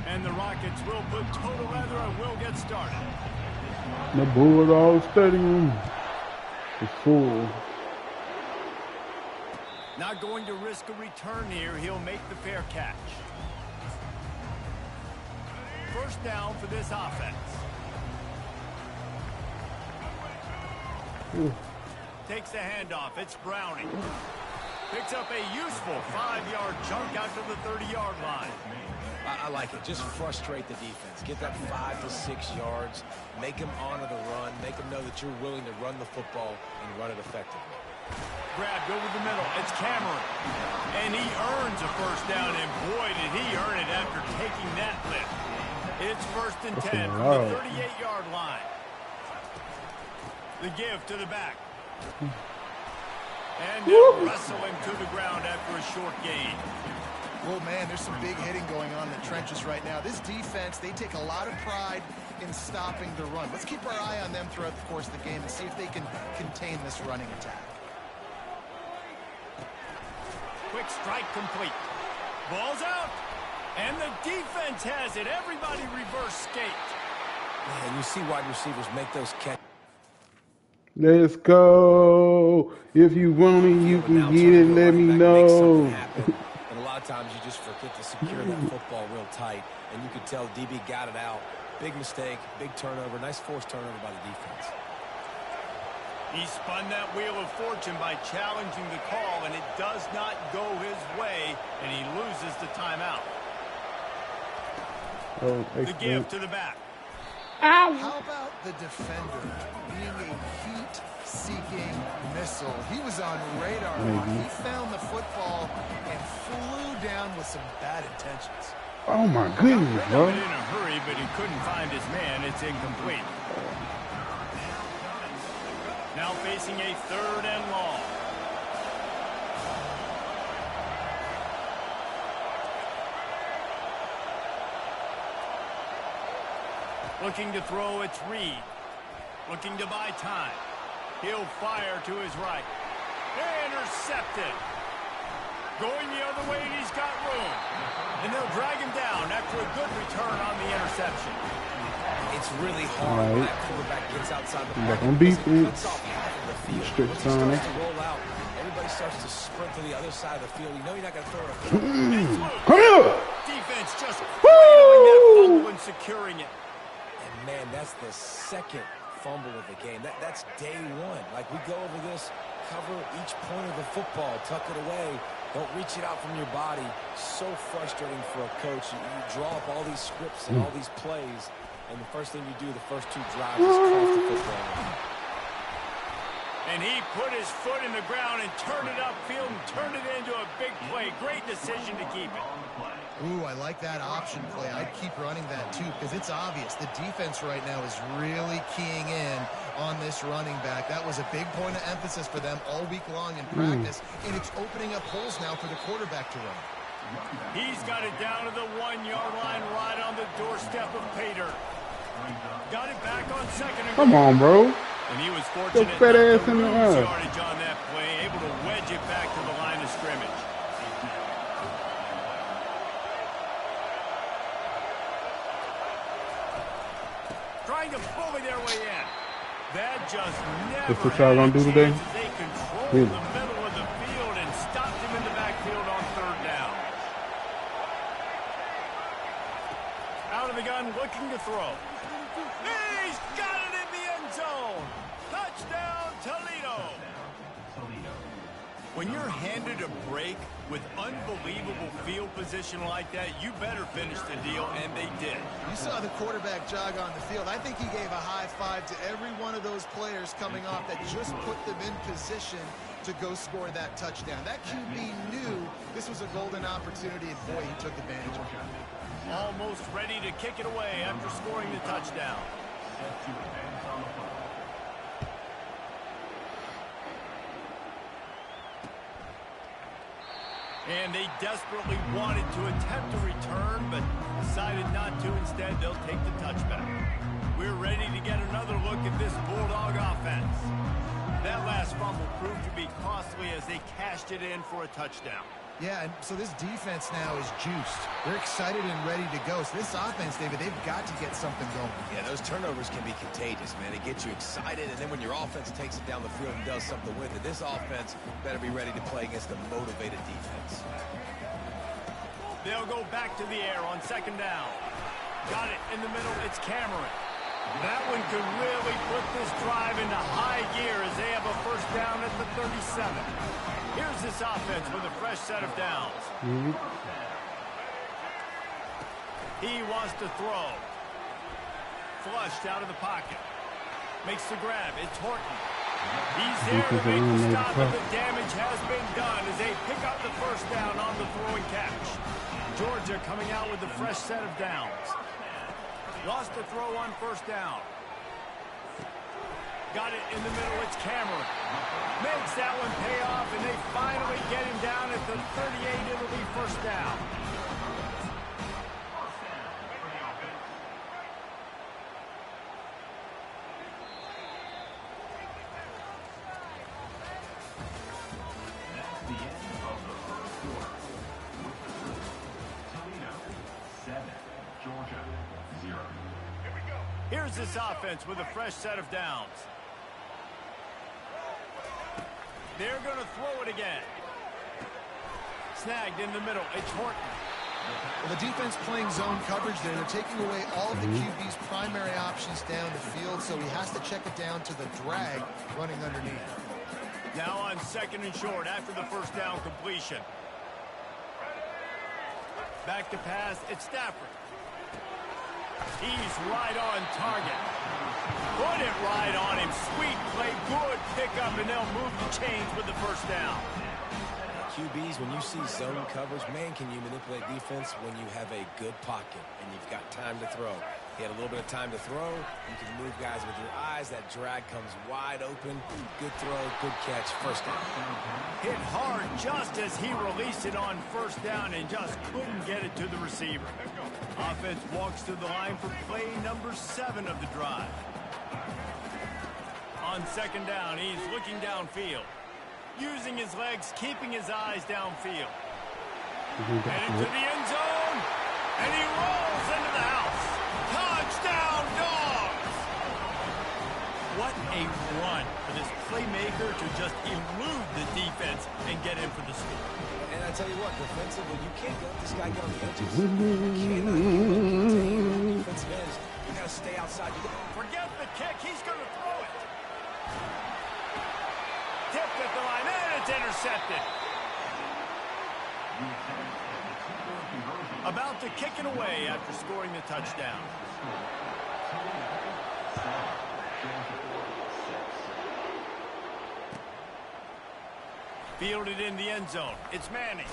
And the Rockets will put total leather and will get started. The Bulldog Stadium is full. Not going to risk a return here. He'll make the fair catch. First down for this offense. Takes the handoff. It's Browning. Picks up a useful 5-yard chunk out to the 30-yard line. I like it. Just frustrate the defense. Get that 5 to 6 yards. Make them honor the run. Make them know that you're willing to run the football and run it effectively. Grabbed over the middle. It's Cameron. And he earns a first down, and boy, did he earn it after taking that lift. It's 1st and 10 from the 38-yard line. The give to the back. And they'll wrestle him to the ground after a short gain. Well, man, there's some big hitting going on in the trenches right now. This defense, they take a lot of pride in stopping the run. Let's keep our eye on them throughout the course of the game and see if they can contain this running attack. Quick strike complete. Ball's out. And the defense has it. Everybody reverse skate. And you see wide receivers make those catches. Let's go. If you want it, you can get it. Let me know. And a lot of times you just forget to secure that football real tight. And you could tell DB got it out. Big mistake, big turnover. Nice forced turnover by the defense. He spun that wheel of fortune by challenging the call, and it does not go his way, and he loses the timeout. Oh, the give to the back. How about the defender being a heat-seeking missile? He was on radar. He found the football and flew down with some bad intentions. Oh, my goodness, bro. In a hurry, but he couldn't find his man. It's incomplete. Now facing a 3rd and long. Looking to throw, it's Reed. Looking to buy time. He'll fire to his right. Intercepted. Going the other way, and he's got room. And they'll drag him down after a good return on the interception. It's really hard when that quarterback gets outside the pocket. On Cuts defense. off half of the field. Stretch Once he starts Sonic. to roll out, everybody starts to sprint to the other side of the field. You know you're not going to throw it. Come here! Defense just cradling that fumble and securing it. And man, that's the second fumble of the game. That's day one. Like, we go over this, cover each point of the football, tuck it away. Don't reach it out from your body. So frustrating for a coach. You draw up all these scripts and all these plays, and the first thing you do the first two drives is cough the football. And he put his foot in the ground and turned it upfield and turned it into a big play. Great decision to keep it. Ooh, I like that option play. I'd keep running that too because it's obvious. The defense right now is really keying in on this running back. That was a big point of emphasis for them all week long in practice, and it's opening up holes now for the quarterback to run. He's got it down to the 1-yard line right on the doorstep of Pater. Got it back on second and Come on, bro. And he was fortunate fat not ass to in the lose eye. yardage on that play, able to wedge it back to the line of scrimmage. Trying to bully their way in. That just never That's what y'all gonna do today? They controlled Really? the middle of the field and stopped him in the backfield on third down. Out of the gun, looking to throw. He's got it in the end zone. Touchdown, Toledo. When you're handed a break with unbelievable field position like that, you better finish the deal, and they did. You saw the quarterback jog on the field. I think he gave a high five to every one of those players coming off that just put them in position to go score that touchdown. That QB knew this was a golden opportunity, and boy, he took advantage of it. Almost ready to kick it away after scoring the touchdown. And they desperately wanted to attempt a return, but decided not to. Instead, they'll take the touchback. We're ready to get another look at this Bulldog offense. That last fumble proved to be costly as they cashed it in for a touchdown. Yeah, and so this defense now is juiced. They're excited and ready to go. So this offense, David, they've got to get something going. Yeah, those turnovers can be contagious, man. It gets you excited, and then when your offense takes it down the field and does something with it, this offense better be ready to play against a motivated defense. They'll go back to the air on second down. Got it in the middle. It's Cameron. That one could really put this drive into high gear as they have a first down at the 37. Here's this offense with a fresh set of downs. He wants to throw. Flushed out of the pocket. Makes the grab. It's Horton. He's there to make the stop, but the damage has been done as they pick up the first down on the throwing catch. Georgia coming out with a fresh set of downs. Lost the throw on first down. Got it in the middle. It's Cameron. Makes that one pay off, and they finally get him down at the 38. It'll be first down. That's the end of the first quarter. Toledo 7, Georgia 0. Here's this offense with a fresh set of downs. They're going to throw it again. Snagged in the middle. It's Horton. Well, the defense playing zone coverage there. They're taking away all of the QB's primary options down the field, so he has to check it down to the drag running underneath. Now on second and short after the first down completion. Back to pass. It's Stafford. He's right on target. Put it right on him. Sweet play. Good pickup, and they'll move the chains with the first down. QBs, when you see zone coverage, man, can you manipulate defense when you have a good pocket and you've got time to throw. He had a little bit of time to throw. You can move guys with your eyes. That drag comes wide open. Good throw, good catch, first down. Hit hard just as he released it on first down and just couldn't get it to the receiver. Offense walks to the line for play number 7 of the drive. On second down, he's looking downfield. Using his legs, keeping his eyes downfield. Headed to the end zone. And he rolls into the house. Touchdown, Dogs! What a run for this playmaker to just elude the defense and get in for the score. And I tell you what, defensively, you can't let this guy get on the edges. You cannot contain the defensive ends. You got to stay outside. Forget the kick. He's going to throw it. Tipped at the line, and it's intercepted. About to kick it away after scoring the touchdown. Fielded in the end zone. It's Manning.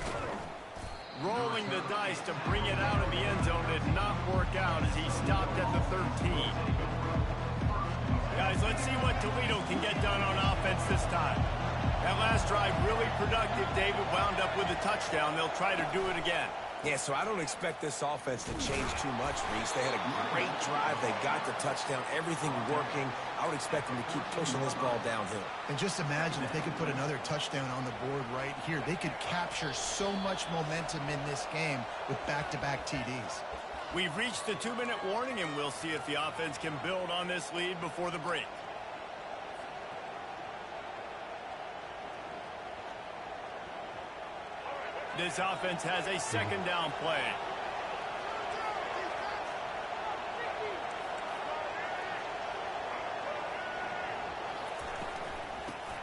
Rolling the dice to bring it out of the end zone did not work out as he stopped at the 13. Guys, let's see what Toledo can get done on offense this time. That last drive really productive. David wound up with a touchdown. They'll try to do it again. Yeah, so I don't expect this offense to change too much, Reese. They had a great drive. They got the touchdown. Everything working. I would expect them to keep pushing this ball downhill. And just imagine if they could put another touchdown on the board right here. They could capture so much momentum in this game with back-to-back TDs. We've reached the 2-minute warning, and we'll see if the offense can build on this lead before the break. This offense has a second down play.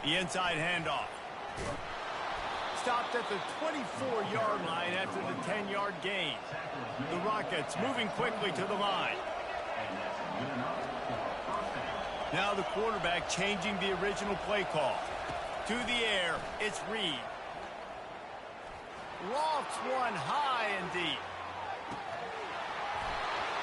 The inside handoff. Stopped at the 24-yard line after the 10-yard gain. The Rockets moving quickly to the line. Now the quarterback changing the original play call. To the air, it's Reed. Lofts one high and deep.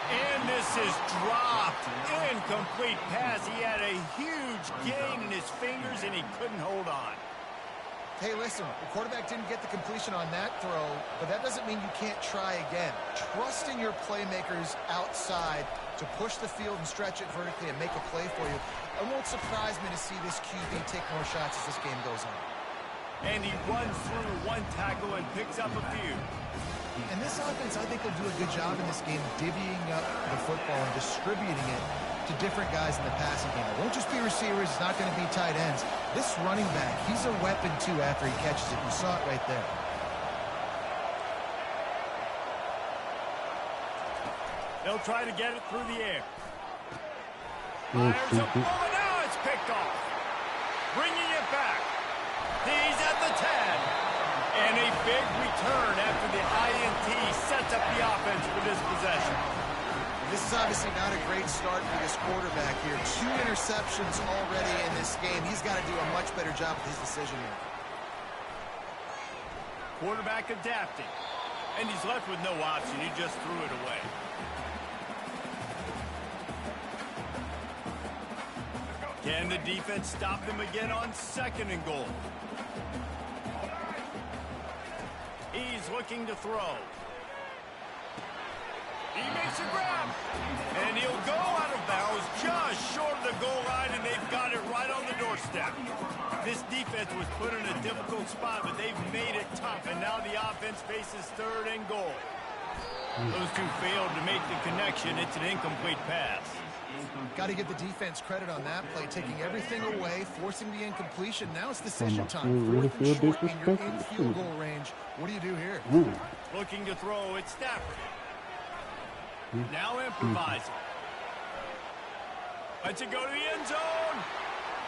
And this is dropped. Incomplete pass. He had a huge gain in his fingers, and he couldn't hold on. Hey, listen, the quarterback didn't get the completion on that throw, but that doesn't mean you can't try again. Trusting your playmakers outside to push the field and stretch it vertically and make a play for you. It won't surprise me to see this QB take more shots as this game goes on. And he runs through one tackle and picks up a few. And this offense, I think, will do a good job in this game divvying up the football and distributing it to different guys in the passing game. It won't just be receivers. It's not going to be tight ends. This running back, he's a weapon, too, after he catches it. You saw it right there. They'll try to get it through the air. Fires a bullet. Now it's picked off. Bringing it back. He's at the 10. And a big return after the INT sets up the offense for this possession. This is obviously not a great start for this quarterback here. 2 interceptions already in this game. He's got to do a much better job with his decision making. Quarterback adapting. And he's left with no option. He just threw it away. Can the defense stop them again on 2nd and goal? He's looking to throw. He makes a grab. And he'll go out of bounds just short of the goal line, and they've got it right on the doorstep. This defense was put in a difficult spot, but they've made it tough, and now the offense faces 3rd and goal. Those two failed to make the connection. It's an incomplete pass. Got to give the defense credit on that play, taking everything away, forcing the incompletion. Now it's decision time. 4th and short, and you're in field goal range. What do you do here? Looking to throw, it's Stafford. Now improvising. Lets it go to the end zone.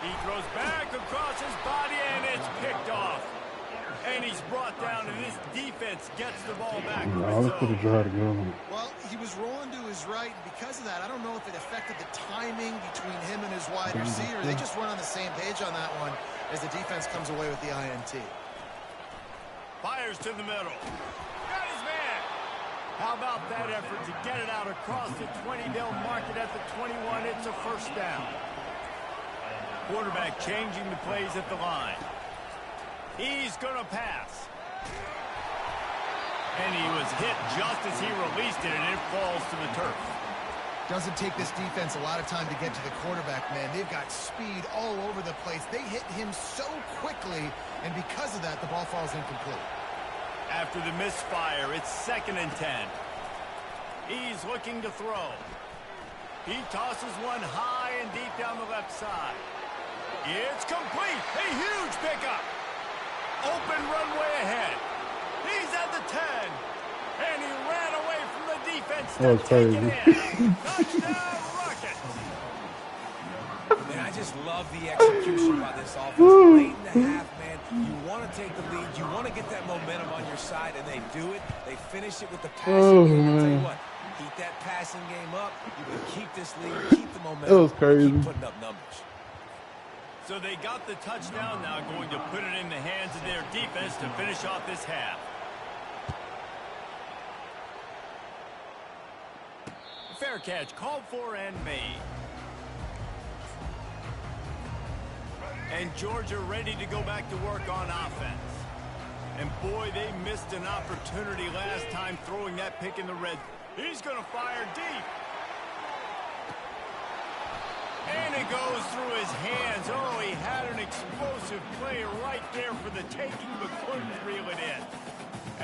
He throws back across his body, and it's picked off. And he's brought down, and this defense gets the ball back. Well, he was rolling to his right, and because of that, I don't know if it affected the timing between him and his wide receiver. They just weren't on the same page on that one as the defense comes away with the INT. Fires to the middle. Got his man. How about that effort to get it out across the 20? They'll mark it at the 21. It's a 1st down. Quarterback changing the plays at the line. He's going to pass. And he was hit just as he released it, and it falls to the turf. Doesn't take this defense a lot of time to get to the quarterback, man. They've got speed all over the place. They hit him so quickly, and because of that, the ball falls incomplete. After the misfire, it's 2nd and 10. He's looking to throw. He tosses one high and deep down the left side. It's complete. A huge pickup. Open runway ahead. He's at the 10. And he ran away from the defense. That was crazy. Touchdown, Rockets. Man, I just love the execution by this offense. Late in the half, man, you want to take the lead. You want to get that momentum on your side, and they do it. They finish it with the passing game. I'll tell you what, keep that passing game up. You can keep this lead, keep the momentum. That was crazy. Keep putting up numbers. So they got the touchdown, now going to put it in the hands of their defense to finish off this half. Fair catch called for and made. And Georgia ready to go back to work on offense. And boy, they missed an opportunity last time throwing that pick in the red. He's going to fire deep. And it goes through his hands. Oh, he had an explosive play right there for the taking, but couldn't reel it in.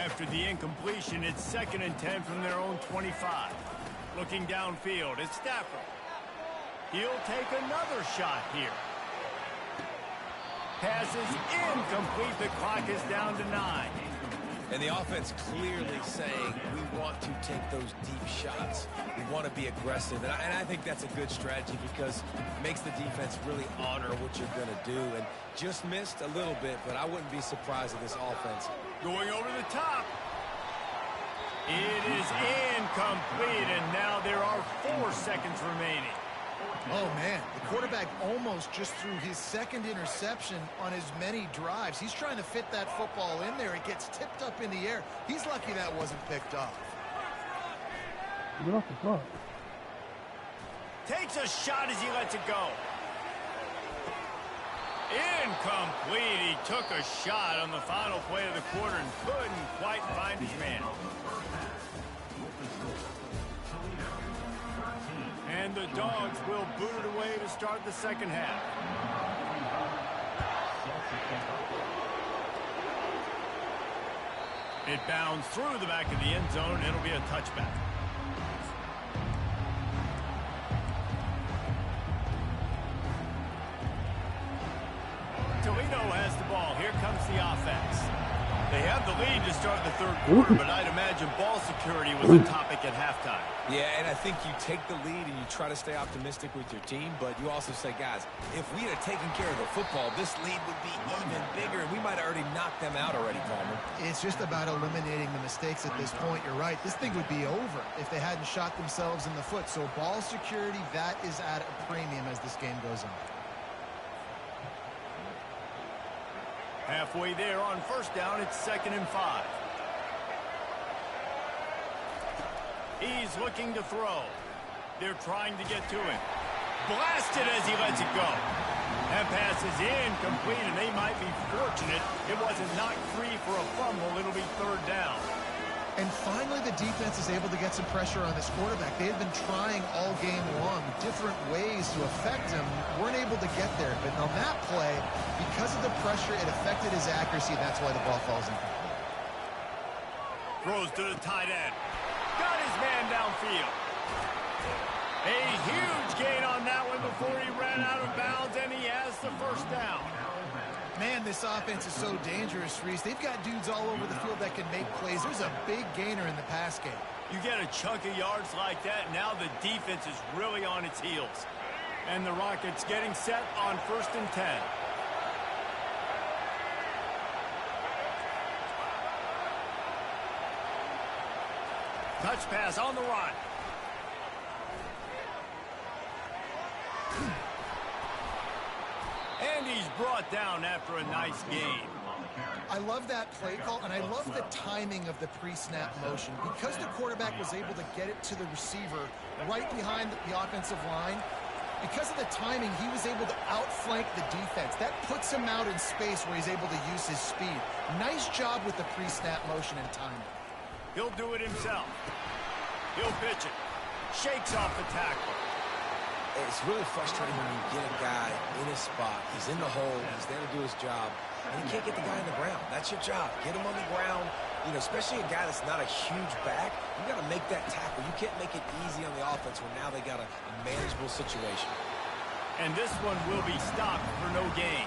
After the incompletion, it's 2nd and 10 from their own 25. Looking downfield, it's Stafford. He'll take another shot here. Pass is incomplete. The clock is down to 9. And the offense clearly saying we want to take those deep shots. We want to be aggressive. And I think that's a good strategy because it makes the defense really honor what you're going to do. And just missed a little bit, but I wouldn't be surprised at this offense. Going over the top. It is incomplete, and now there are 4 seconds remaining. Oh, man, the quarterback almost just threw his 2nd interception on as many drives. He's trying to fit that football in there. It gets tipped up in the air. He's lucky that wasn't picked off. Get off the clock. Takes a shot as he lets it go. Incomplete. He took a shot on the final play of the quarter and couldn't quite find his man. And the Dogs will boot it away to start the 2nd half. It bounds through the back of the end zone. It'll be a touchback. Toledo has the ball. Here comes the offense. They have the lead to start the 3rd quarter, but I'd imagine ball security was a topic at halftime. Yeah, and I think you take the lead and you try to stay optimistic with your team, but you also say, guys, if we had taken care of the football, this lead would be even bigger, and we might have already knocked them out already, Palmer. It's just about eliminating the mistakes at this point. You're right. This thing would be over if they hadn't shot themselves in the foot. So ball security, that is at a premium as this game goes on. Halfway there on 1st down, it's 2nd and 5. He's looking to throw. They're trying to get to him. Blasted as he lets it go. That pass is incomplete, and they might be fortunate it wasn't knocked free for a fumble. It'll be 3rd down. And finally, the defense is able to get some pressure on this quarterback. They had been trying all game long different ways to affect him. Weren't able to get there. But on that play, because of the pressure, it affected his accuracy. That's why the ball falls incomplete. Throws to the tight end. Got his man downfield. A huge gain on that one before he ran out of bounds, and he has the 1st down. Man, this offense is so dangerous, Reese. They've got dudes all over the field that can make plays. There's a big gainer in the pass game. You get a chunk of yards like that, now the defense is really on its heels. And the Rockets getting set on 1st and 10. Touch pass on the run. And he's brought down after a nice gain. I love that play call, and I love the timing of the pre-snap motion. Because the quarterback was able to get it to the receiver right behind the offensive line, because of the timing, he was able to outflank the defense. That puts him out in space where he's able to use his speed. Nice job with the pre-snap motion and timing. He'll do it himself. He'll pitch it. Shakes off the tackle. It's really frustrating when you get a guy in his spot. He's in the hole. He's there to do his job. And you can't get the guy on the ground. That's your job. Get him on the ground. You know, especially a guy that's not a huge back. You got to make that tackle. You can't make it easy on the offense when now they got a manageable situation. And this one will be stopped for no gain.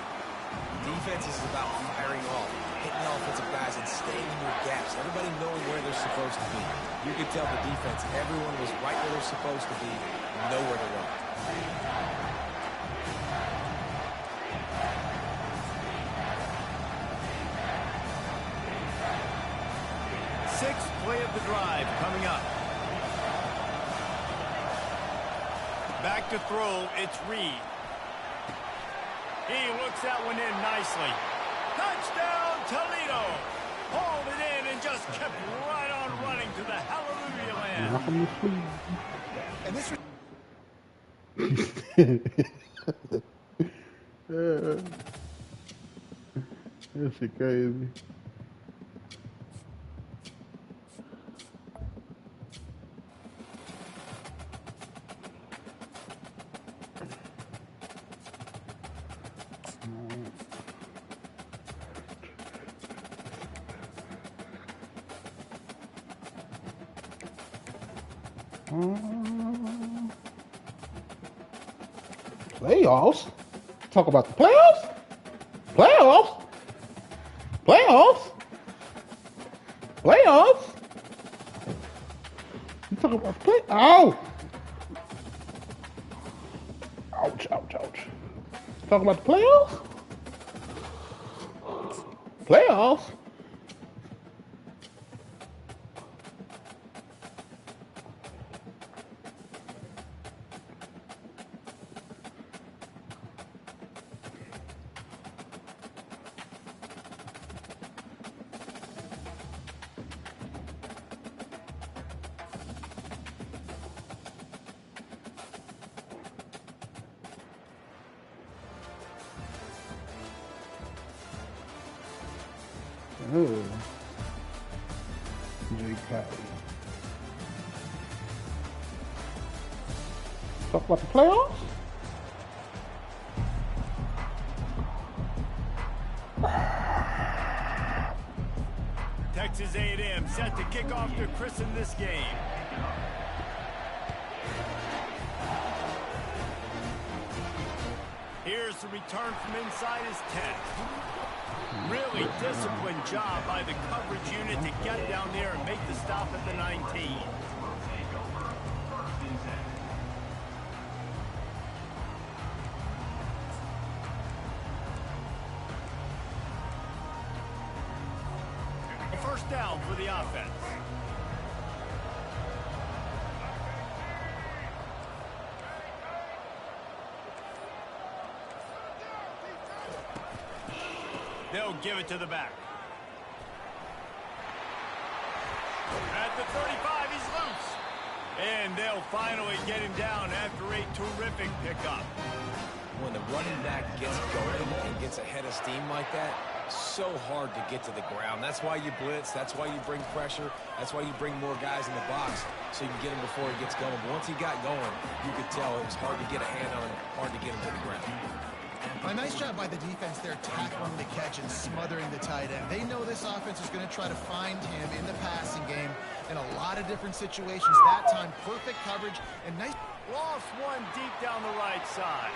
Defense is about firing off, hitting the offensive guys, and staying in your gaps. Everybody knowing where they're supposed to be. You could tell the defense, everyone was right where they're supposed to be, nowhere to run. Sixth play of the drive coming up. Back to throw, it's Reed. He looks that one in nicely. Touchdown, Toledo! Hauled it in and just kept right on running to the hallelujah land. And this that shit crazy. Playoffs? Talk about the playoffs? Playoffs? Playoffs? Playoffs? You talking about the play? Ow! Ouch, ouch, ouch. Talking about the playoffs? Playoffs? Oh. Ncaa. Talk about the playoffs? Texas A&M set to kick off to christen this game. Here's the return from inside his 10. Really disciplined job by the coverage unit to get down there and make the stop at the 19. A first down for the offense. They'll give it to the back. At the 35, he's loose. And they'll finally get him down after a terrific pickup. When the running back gets going and gets ahead of steam like that, so hard to get to the ground. That's why you blitz. That's why you bring pressure. That's why you bring more guys in the box so you can get him before he gets going. But once he got going, you could tell it was hard to get a hand on him, hard to get him to the ground. A nice job by the defense there, tackling the catch and smothering the tight end. They know this offense is going to try to find him in the passing game in a lot of different situations. That time, perfect coverage and nice. Lost one deep down the right side.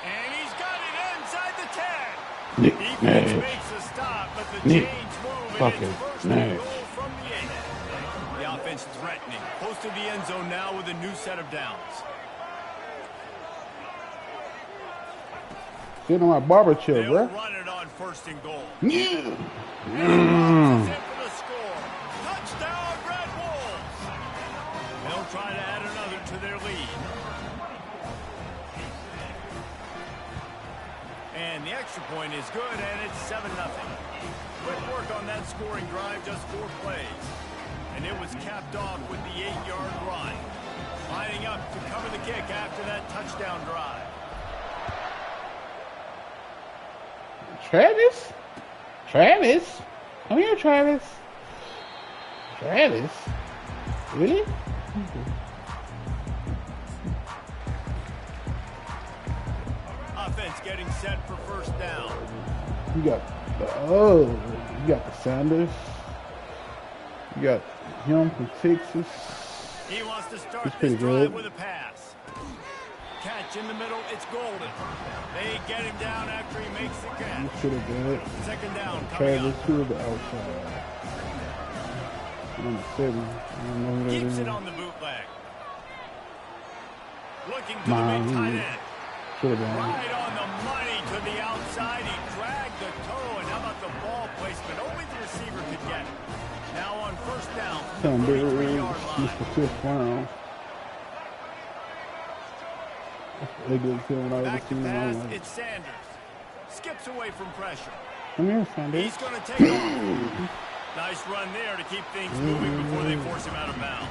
And he's got it inside the 10. Defense makes a stop, but the change move and it's first and goal from the 8. The offense threatening. Close to the end zone now with a new set of downs. Get on my barber chair, bro. Run it on first and goal. Yeah. In for the score. Touchdown, Red Wolves. They'll try to add another to their lead. And the extra point is good, and it's 7-0. Quick work on that scoring drive, just 4 plays. And it was capped off with the 8-yard run. Lining up to cover the kick after that touchdown drive. Travis? Travis? Come here, Travis. Travis? Really? defense getting set for first down. You got the Sanders. You got him from Texas. He wants to start He's this pretty drive good. with a pass. Catch in the middle, it's golden. They get him down after he makes the catch. He's pretty good. Second down coming Travis up. to the outside. Number 7. I don't know who that Keeps is. it on the bootleg. Looking to Nah, the big he tight end. should have been. Right on the money to the outside. He dragged the toe, and how about the ball placement? Only the receiver could get it. Now on first down, Some big 33-yard line. Mr. Fifth round. Ugly film I ever Back to seen in my pass, life. it's Sanders. Skips away from pressure. Come here, Sanders. He's going to take off. Nice run there to keep things moving before they force him out of bounds.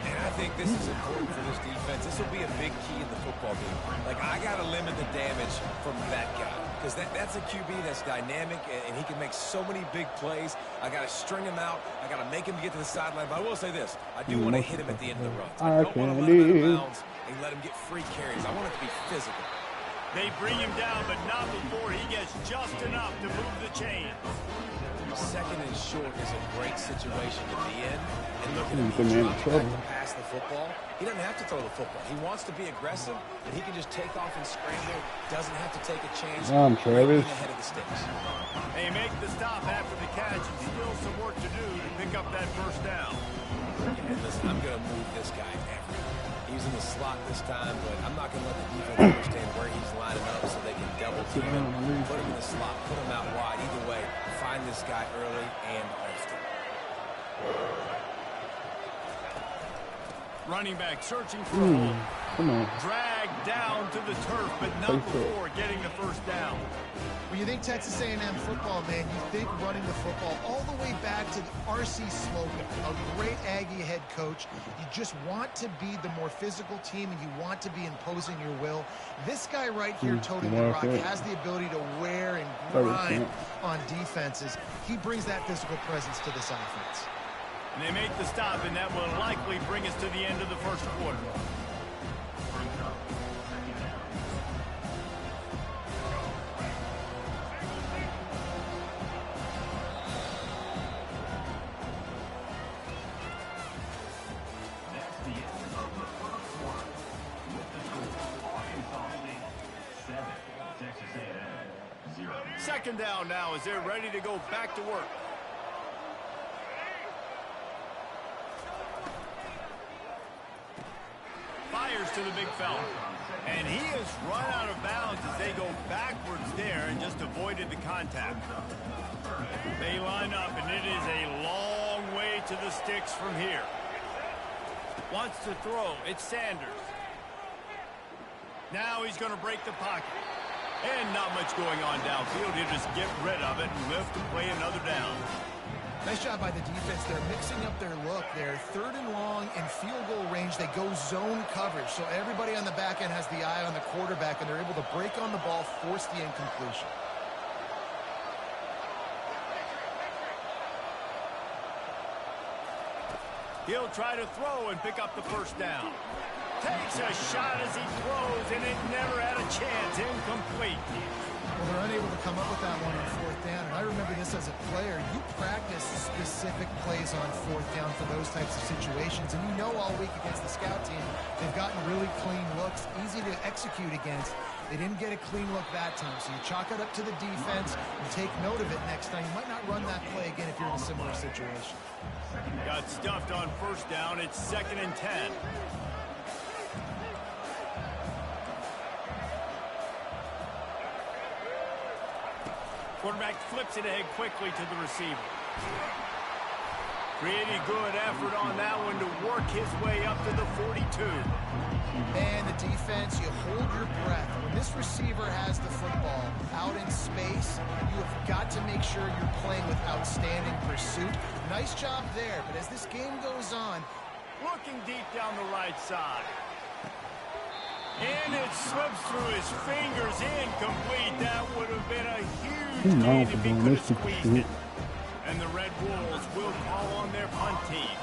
And I think this is important for this defense. This will be a big key in the football game. Like, I got to limit the damage from that guy. Because that's a QB that's dynamic, and he can make so many big plays. I got to string him out. I got to make him get to the sideline. But I will say this. I do want to hit him at the end of the run. I don't want to let him out of bounds and let him get free carries. I want it to be physical. They bring him down, but not before he gets just enough to move the chains. Second and short is a great situation to be in. And look at him, He's he in drops trouble. back to pass the football. He doesn't have to throw the football. He wants to be aggressive, and he can just take off and scramble. Doesn't have to take a chance. Travis. Ahead of the sticks. They make the stop after the catch, and still some work to do to pick up that first down. And listen, I'm going to move this guy everywhere. He's in the slot this time, but I'm not going to let the defense understand where he's lining up so they can double team him. Put him in the slot, put him out wide. Either way, find this guy early and often. Running back searching for a hole. Come on. Dragged down to the turf, but not before getting the first down. When you think Texas A&M football, man, you think running the football all the way back to R.C. Slocum, a great Aggie head coach. You just want to be the more physical team, and you want to be imposing your will. This guy right here, toting the rock, has the ability to wear and grind on defenses. He brings that physical presence to this offense. And they make the stop, and that will likely bring us to the end of the first quarter. That's the end of the first quarter. With the score, Arkansas State 7, Texas A&M 0. Second down now as they're ready to go back to work. Fires to the big fella. And he has run out of bounds as they go backwards there and just avoided the contact. They line up, and it is a long way to the sticks from here. Wants to throw. It's Sanders. Now he's going to break the pocket. And not much going on downfield. He'll just get rid of it and lift to play another down. Nice job by the defense. They're mixing up their look. They're third and long in field goal range. They go zone coverage. So everybody on the back end has the eye on the quarterback, and they're able to break on the ball, force the incompletion. He'll try to throw and pick up the first down. Takes a shot as he throws, and it never had a chance. Incomplete. Well, they're unable to come up with that one on fourth down. And I remember this as a player. You practice specific plays on fourth down for those types of situations. And you know all week against the scout team, they've gotten really clean looks, easy to execute against. They didn't get a clean look that time. So you chalk it up to the defense and take note of it next time. You might not run that play again if you're in a similar situation. Got stuffed on first down. It's 2nd and 10. Quarterback flips it ahead quickly to the receiver. Pretty good effort on that one to work his way up to the 42. And the defense, you hold your breath. When this receiver has the football out in space, you have got to make sure you're playing with outstanding pursuit. Nice job there, but as this game goes on, looking deep down the right side. And it slips through his fingers, incomplete. That would have been a huge gain if he could have squeezed it. And the Red Wolves will call on their punt team.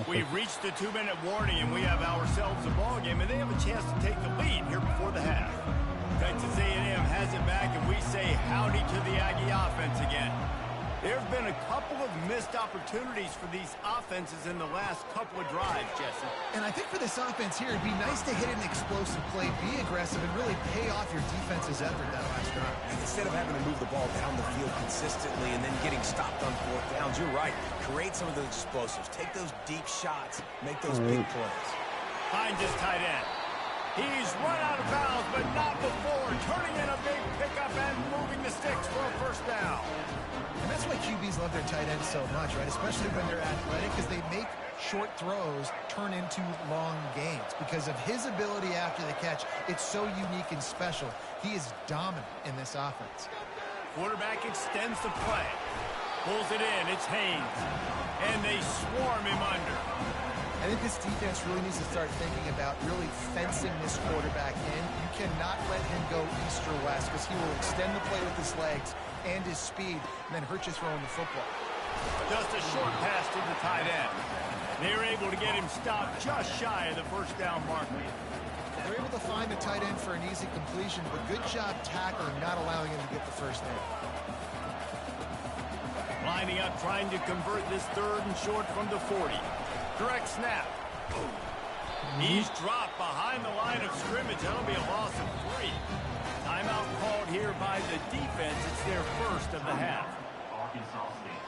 We've reached the 2-minute warning, and we have ourselves a ball game, and they have a chance to take the lead here before the half. Texas A&M has it back, and we say howdy to the Aggie offense again. There have been a couple of missed opportunities for these offenses in the last couple of drives, Jesse. And I think for this offense here, it'd be nice to hit an explosive play, be aggressive, and really pay off your defense's effort that last drive. And instead of having to move the ball down the field consistently and then getting stopped on fourth downs, you're right. Create some of those explosives. Take those deep shots. Make those big plays. Finds his tight end. He's run out of bounds, but not before turning in a big pickup and moving the sticks for a first down. And that's why QBs love their tight ends so much, right? Especially when they're athletic, because they make short throws turn into long gains. Because of his ability after the catch, it's so unique and special. He is dominant in this offense. Quarterback extends the play. Pulls it in. It's Haynes. And they swarm him under. I think this defense really needs to start thinking about really fencing this quarterback in. You cannot let him go east or west because he will extend the play with his legs and his speed and then hurt you throwing the football. Just a short pass to the tight end. They were able to get him stopped just shy of the first down marker. They're able to find the tight end for an easy completion, but good job tackling, not allowing him to get the first down. Lining up, trying to convert this 3rd and short from the 40. Direct snap. He's dropped behind the line of scrimmage. That'll be a loss of 3. Timeout called here by the defense. It's their first of the half. Arkansas State.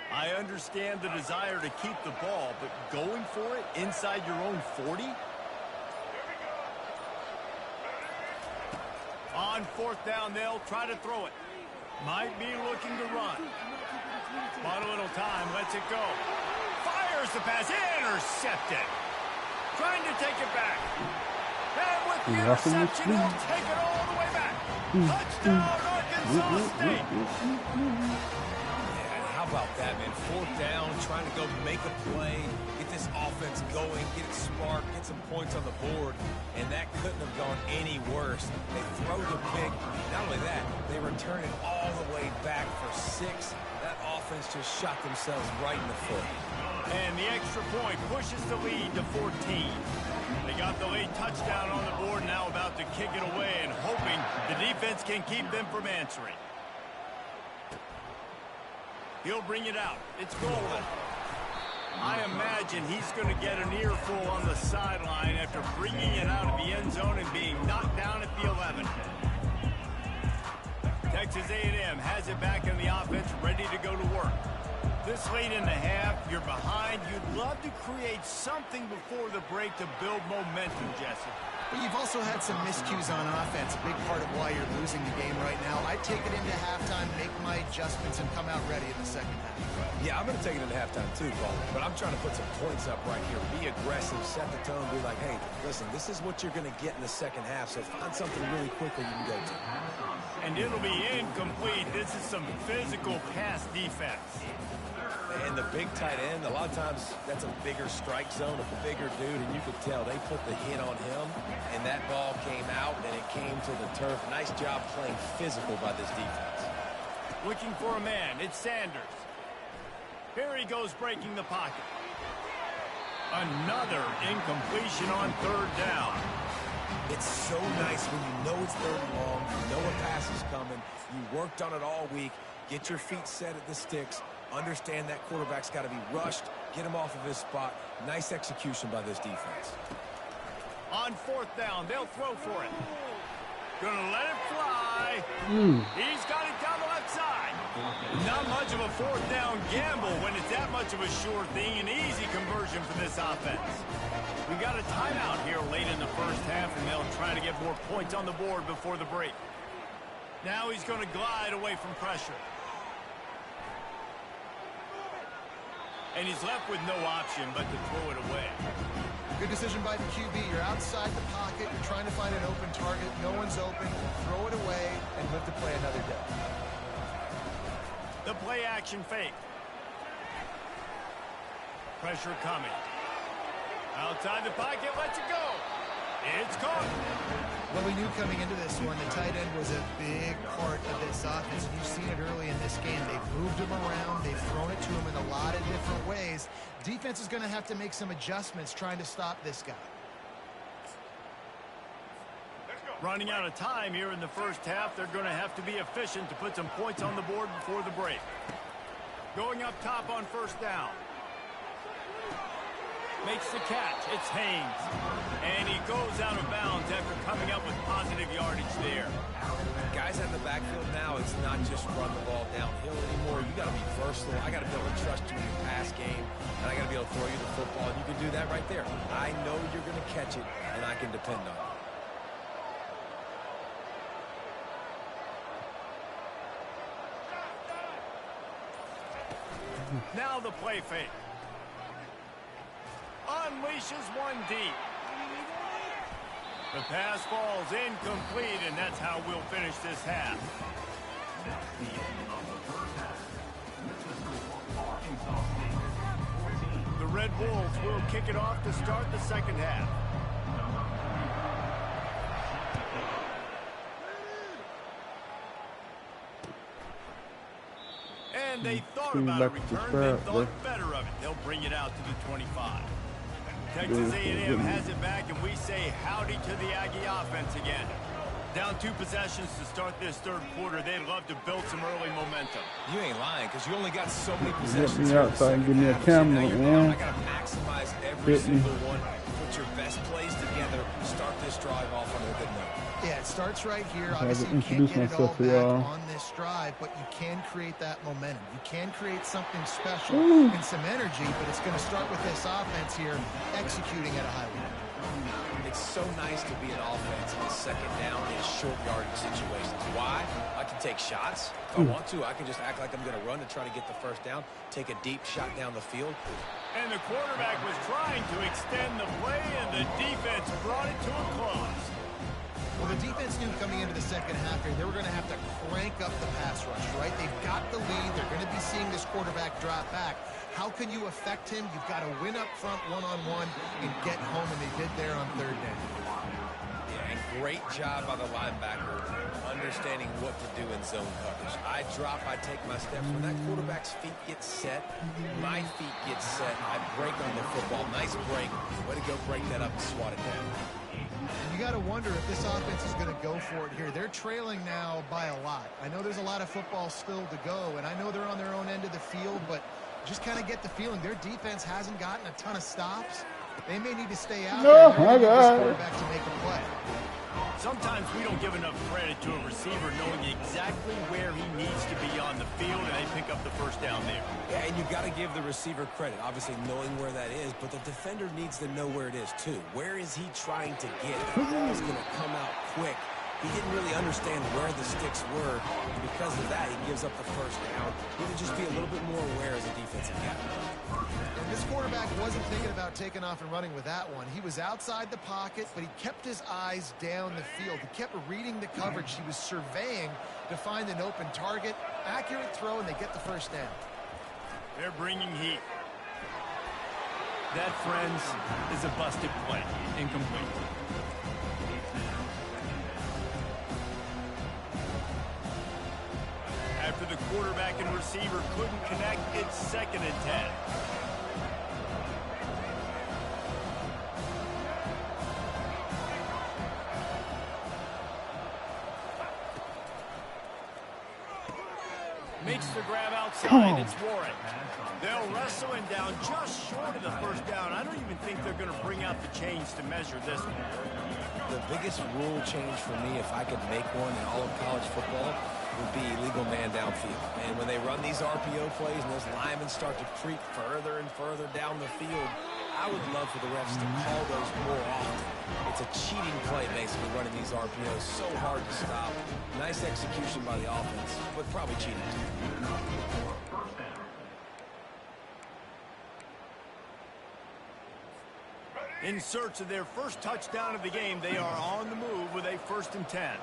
I understand the desire to keep the ball, but going for it inside your own 40? On 4th down, they'll try to throw it. Might be looking to run. Bought a little time, lets it go. Fires the pass, intercepted. Trying to take it back. And with the interception, he'll take it all the way back. Touchdown, Arkansas State. How about that, man? 4th down, trying to go make a play, get this offense going, get it sparked, get some points on the board, and that couldn't have gone any worse. They throw the pick. Not only that, they return it all the way back for 6. That offense just shot themselves right in the foot. And the extra point pushes the lead to 14. They got the late touchdown on the board, now about to kick it away and hoping the defense can keep them from answering. He'll bring it out. It's golden. I imagine he's going to get an earful on the sideline after bringing it out of the end zone and being knocked down at the 11. Texas A&M has it back in the offense, ready to go to work. This late in the half, you're behind. You'd love to create something before the break to build momentum, Jesse. But you've also had some miscues on offense, a big part of why you're losing the game right now. I take it into halftime, make my adjustments, and come out ready in the second half. Yeah, I'm going to take it into halftime too, Paul. But I'm trying to put some points up right here. Be aggressive, set the tone, be like, hey, listen, this is what you're going to get in the second half, so find something really quickly you can go to. And it'll be incomplete. This is some physical pass defense. And the big tight end, a lot of times that's a bigger strike zone, a bigger dude, and you could tell they put the hit on him, and that ball came out, and it came to the turf. Nice job playing physical by this defense. Looking for a man. It's Sanders. Here he goes breaking the pocket. Another incompletion on 3rd down. It's so nice when you know it's 3rd and long, you know a pass is coming, you worked on it all week, get your feet set at the sticks, understand that quarterback's got to be rushed, get him off of his spot. Nice execution by this defense. On 4th down, they'll throw for it. Gonna let it fly. He's got it down the left side. Not much of a 4th down gamble when it's that much of a sure thing. An easy conversion for this offense. We got a timeout here late in the first half, and they'll try to get more points on the board before the break. Now he's going to glide away from pressure. And he's left with no option but to throw it away. Good decision by the QB. You're outside the pocket. You're trying to find an open target. No one's open. Throw it away and live to play another day. The play action fake. Pressure coming. Outside the pocket, lets it go. It's caught. Well, we knew coming into this one, the tight end was a big part of this offense. And you've seen it early in this game. They've moved him around. They've thrown it to him in a lot of different ways. Defense is going to have to make some adjustments trying to stop this guy. Running out of time here in the first half. They're going to have to be efficient to put some points on the board before the break. Going up top on first down. Makes the catch. It's Haynes. And he goes out of bounds after coming up with positive yardage there. Guys in the backfield now, it's not just run the ball downhill anymore. You got to be versatile. I got to be able to trust you in your pass game, and I got to be able to throw you the football. And you can do that right there. I know you're going to catch it, and I can depend on it. Now the play fake. Unleashes one deep. The pass falls incomplete, and that's how we'll finish this half. That's the end of the first half. With the score, Arkansas State 14. The Red Wolves will kick it off to start the second half. And they thought about a return, they thought better of it. They'll bring it out to the 25. Texas A&M has it back, and we say howdy to the Aggie offense again. Down 2 possessions to start this third quarter. They'd love to build some early momentum. You ain't lying, because you only got so many possessions. Get me out so I can give me a camera, man. I got to maximize every single one. Put your best plays together. Start this drive off on a good note. Yeah, it starts right here. Obviously, you can't get it all back on this drive, but you can create that momentum. You can create something special and some energy, but it's going to start with this offense here executing at a high level. It's so nice to be an offense on second down in short yardage situations. Why? I can take shots. If I want to, I can just act like I'm going to run to try to get the first down, take a deep shot down the field. And the quarterback was trying to extend the play, and the defense brought it to a close. Well, the defense knew coming into the second half here, they were going to have to crank up the pass rush, right? They've got the lead. They're going to be seeing this quarterback drop back. How can you affect him? You've got to win up front one-on-one and get home, and they did there on third down. Yeah, and great job by the linebacker understanding what to do in zone coverage. I drop, I take my steps. When that quarterback's feet get set, my feet get set. I break on the football. Nice break. Way to go break that up and swat it down. And you got to wonder if this offense is going to go for it here. They're trailing now by a lot. I know there's a lot of football still to go, and I know they're on their own end of the field, but just kind of get the feeling their defense hasn't gotten a ton of stops. They may need to stay out there. They need this quarterback to make a play. Sometimes we don't give enough credit to a receiver knowing exactly where he needs to be on the field, and they pick up the first down there. Yeah, and you got to give the receiver credit, obviously knowing where that is, but the defender needs to know where it is too. Where is he trying to get? The ball's going to come out quick. He didn't really understand where the sticks were, and because of that, he gives up the first down. You need to just be a little bit more aware as a defensive guy. And this quarterback wasn't thinking about taking off and running with that one. He was outside the pocket, but he kept his eyes down the field. He kept reading the coverage. He was surveying to find an open target. Accurate throw, and they get the first down. They're bringing heat. That, friends, is a busted play. Incomplete. After the quarterback and receiver couldn't connect, it's 2nd and 10. Makes the grab outside. It's Warren. They'll wrestle him down just short of the first down. I don't even think they're going to bring out the chains to measure this one. The biggest rule change for me, if I could make one in all of college football, would be illegal man downfield. And when they run these RPO plays and those linemen start to creep further and further down the field, I would love for the refs to call those more often. It's a cheating play, basically, running these RPOs. So hard to stop. Nice execution by the offense, but probably cheating too. In search of their first touchdown of the game, they are on the move with a 1st and 10.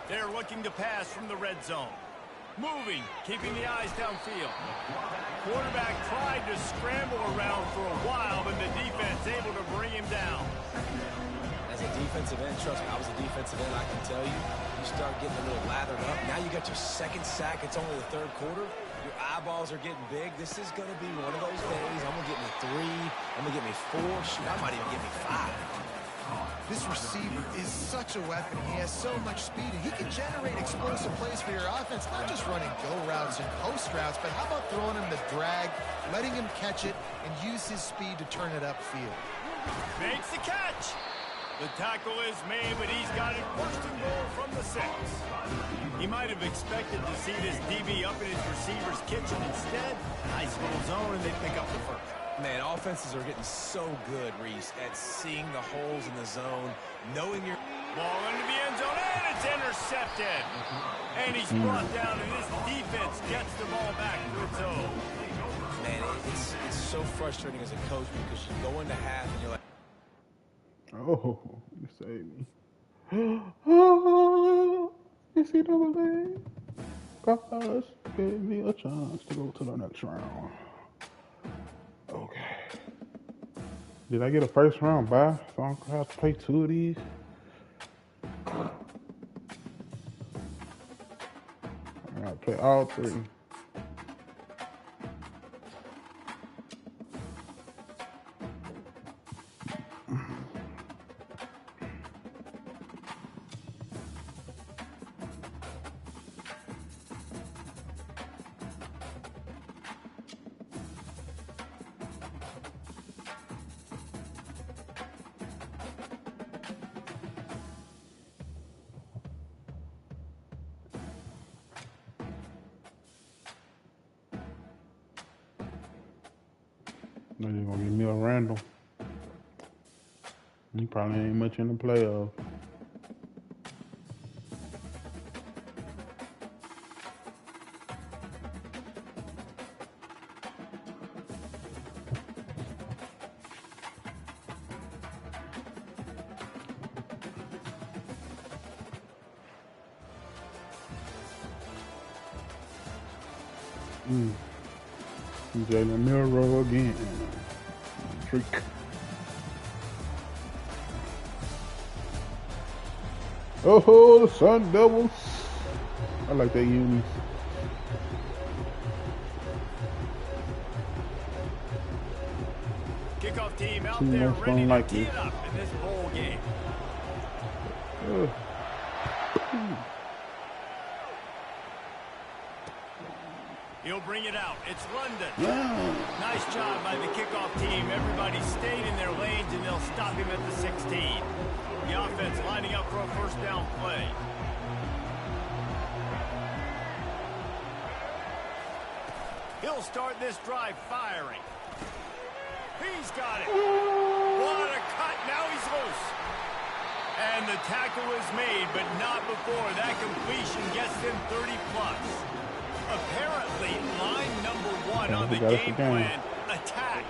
They're looking to pass from the red zone. Moving, keeping the eyes downfield. Quarterback tried to scramble around for a while, but the defense able to bring him down. As a defensive end, trust me, I was a defensive end, I can tell you. You start getting a little lathered up. Now you got your second sack. It's only the third quarter. Your eyeballs are getting big. This is going to be one of those days. I'm going to get me 3. I'm going to get me 4. Shoot, I might even get me 5. This receiver is such a weapon. He has so much speed, and he can generate explosive plays for your offense, not just running go routes and post routes, but how about throwing him the drag, letting him catch it, and use his speed to turn it upfield. Makes the catch. The tackle is made, but he's got it first and goal from the 6. He might have expected to see this DB up in his receiver's kitchen. Instead, nice little zone, and they pick up the first. Man, offenses are getting so good, Reese, at seeing the holes in the zone, knowing your ball into the end zone, and it's intercepted. And he's brought down, and this defense gets the ball back to its own. Man, it's so frustrating as a coach because you go into half and you're like, oh, you saved me. Oh, NCAA. Gosh, gave me a chance to go to the next round. Okay. Did I get a first round bye? So I don't have to play 2 of these. I gotta play all 3. They're gonna give me a Randall. He probably ain't much in the playoffs. Jalen Milrow again. Freak. Oh, the Sun Devils. I like that unis. Kickoff team out there ready to tee it up in this bowl game. He'll bring it out. It's London. Nice job by the kickoff team. Everybody stayed in their lanes, and they'll stop him at the 16. The offense lining up for a first down play. He'll start this drive firing. He's got it. What a cut. Now he's loose. And the tackle is made, but not before that completion gets them 30+. Apparently, line number 1 on the game plan, attack,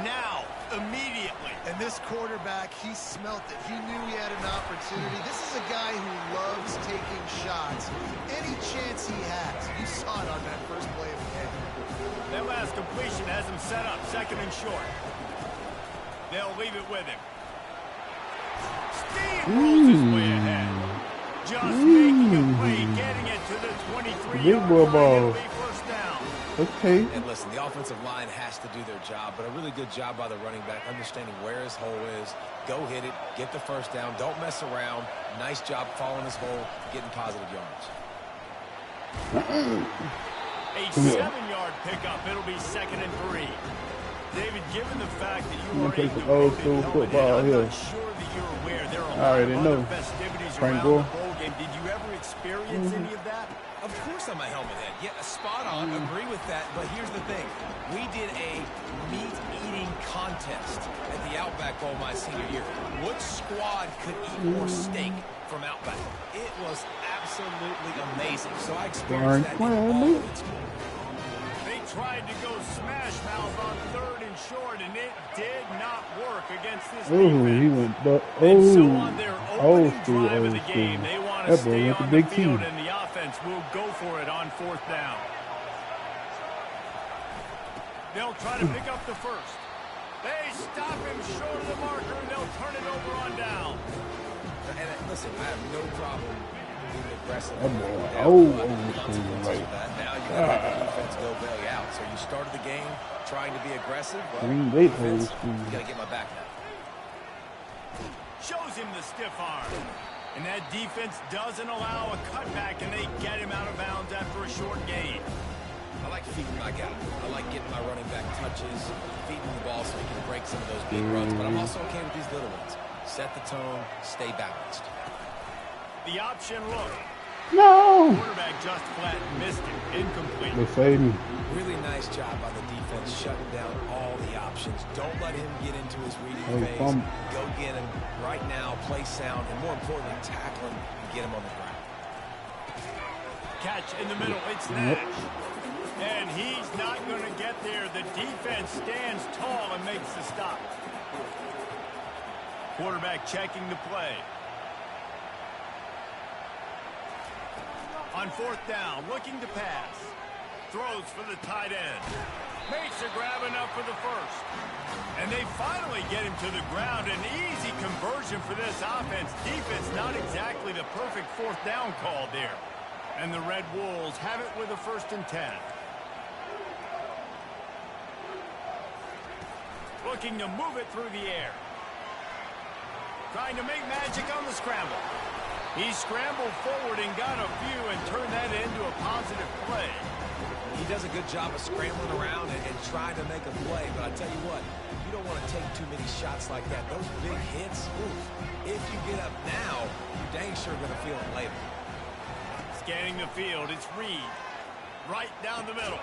now, immediately. And this quarterback, he smelt it. He knew he had an opportunity. This is a guy who loves taking shots. Any chance he has. You saw it on that first play of the game. That last completion has him set up, 2nd and short. They'll leave it with him. Steamrolls his way ahead. Just making a play, getting it to the 23-yard line. First down. Okay. And listen, the offensive line has to do their job, but a really good job by the running back, understanding where his hole is. Go hit it, get the first down, don't mess around. Nice job following his hole, getting positive yards. A 7-yard pickup. It'll be 2nd and 3. David, given the fact that you are play some old school football I'm here. not sure that you're aware there are a I lot already of know. other festivities Frank around Gore. the bowl game. Did you ever experience any of that? Of course I'm a helmet head. Yeah, spot on. Agree with that. But here's the thing. We did a meat-eating contest at the Outback Bowl my senior year. What squad could eat more steak from Outback? It was absolutely amazing. So I experienced that in all of its glory. They tried to go smash mouth on 3rd and short, and it did not work against this defense. He went And so on their old opening school, drive of old the game, school. they want to That boy stay went to on the Big field, T. and the offense defense will go for it on 4th down. They'll try to pick up the first. They stop him short of the marker, and they'll turn it over on down. And listen, I have no problem being aggressive. Right. Now you got to let the defense go bail you out. So you started the game trying to be aggressive. Well, defense, you got to get my back now. Shows him the stiff arm. And that defense doesn't allow a cutback, and they get him out of bounds after a short gain. I like feeding my guy. I like getting my running back touches, feeding the ball so he can break some of those big runs. But I'm also okay with these little ones. Set the tone, stay balanced. The option look. No! Quarterback just flat missed it. Incomplete. They saved me. Really nice job by the defense shutting down all the options. Don't let him get into his reading phase. Go get him right now, play sound, and more importantly, tackle him and get him on the ground. Catch in the middle. It's Nash. And he's not going to get there. The defense stands tall and makes the stop. Quarterback checking the play. On 4th down, looking to pass. Throws for the tight end. Makes a grab enough for the first. And they finally get him to the ground. An easy conversion for this offense. Defense not exactly the perfect 4th down call there. And the Red Wolves have it with a 1st and 10. Looking to move it through the air. Trying to make magic on the scramble. He scrambled forward and got a few and turned that into a positive play. He does a good job of scrambling around and trying to make a play. But I tell you what, you don't want to take too many shots like that. Those big hits, oof, if you get up now, you're dang sure going to feel it later. Scanning the field, it's Reed. Right down the middle.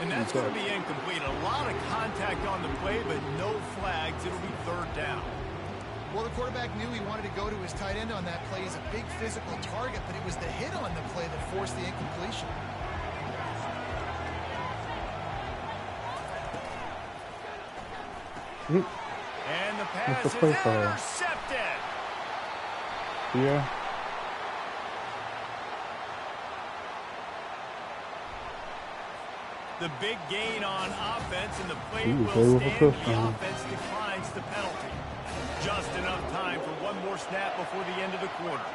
And that's going to be incomplete. A lot of contact on the play, but no flags. It'll be 3rd down. Well, the quarterback knew he wanted to go to his tight end on that play. He's a big physical target, but it was the hit on the play that forced the incompletion. And the pass is intercepted. Yeah. The big gain on offense, and the play will stand. The offense declines the penalty. Just enough time for one more snap before the end of the quarter.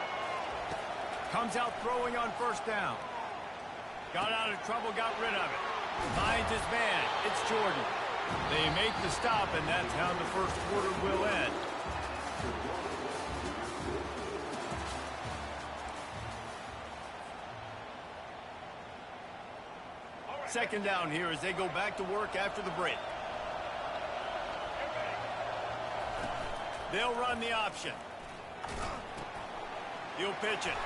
Comes out throwing on 1st down. Got out of trouble, got rid of it. Finds his man. It's Jordan. They make the stop, and that's how the 1st quarter will end. Second down here as they go back to work after the break. They'll run the option. He'll pitch it.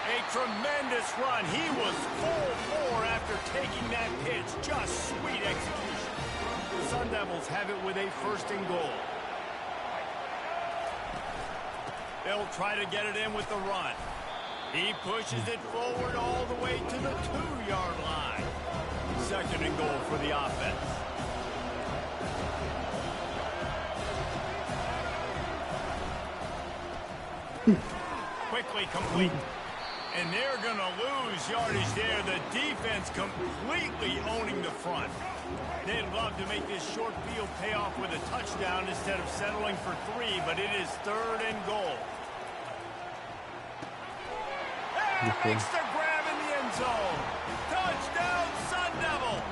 A tremendous run. He was full 4 after taking that pitch. Just sweet execution. The Sun Devils have it with a 1st and goal. They'll try to get it in with the run. He pushes it forward all the way to the 2-yard line. 2nd and goal for the offense. Quickly complete. And they're going to lose yardage there. The defense completely owning the front. They'd love to make this short field pay off with a touchdown instead of settling for 3, but it is 3rd and goal. And makes the grab in the end zone. Touchdown, Sun Devils.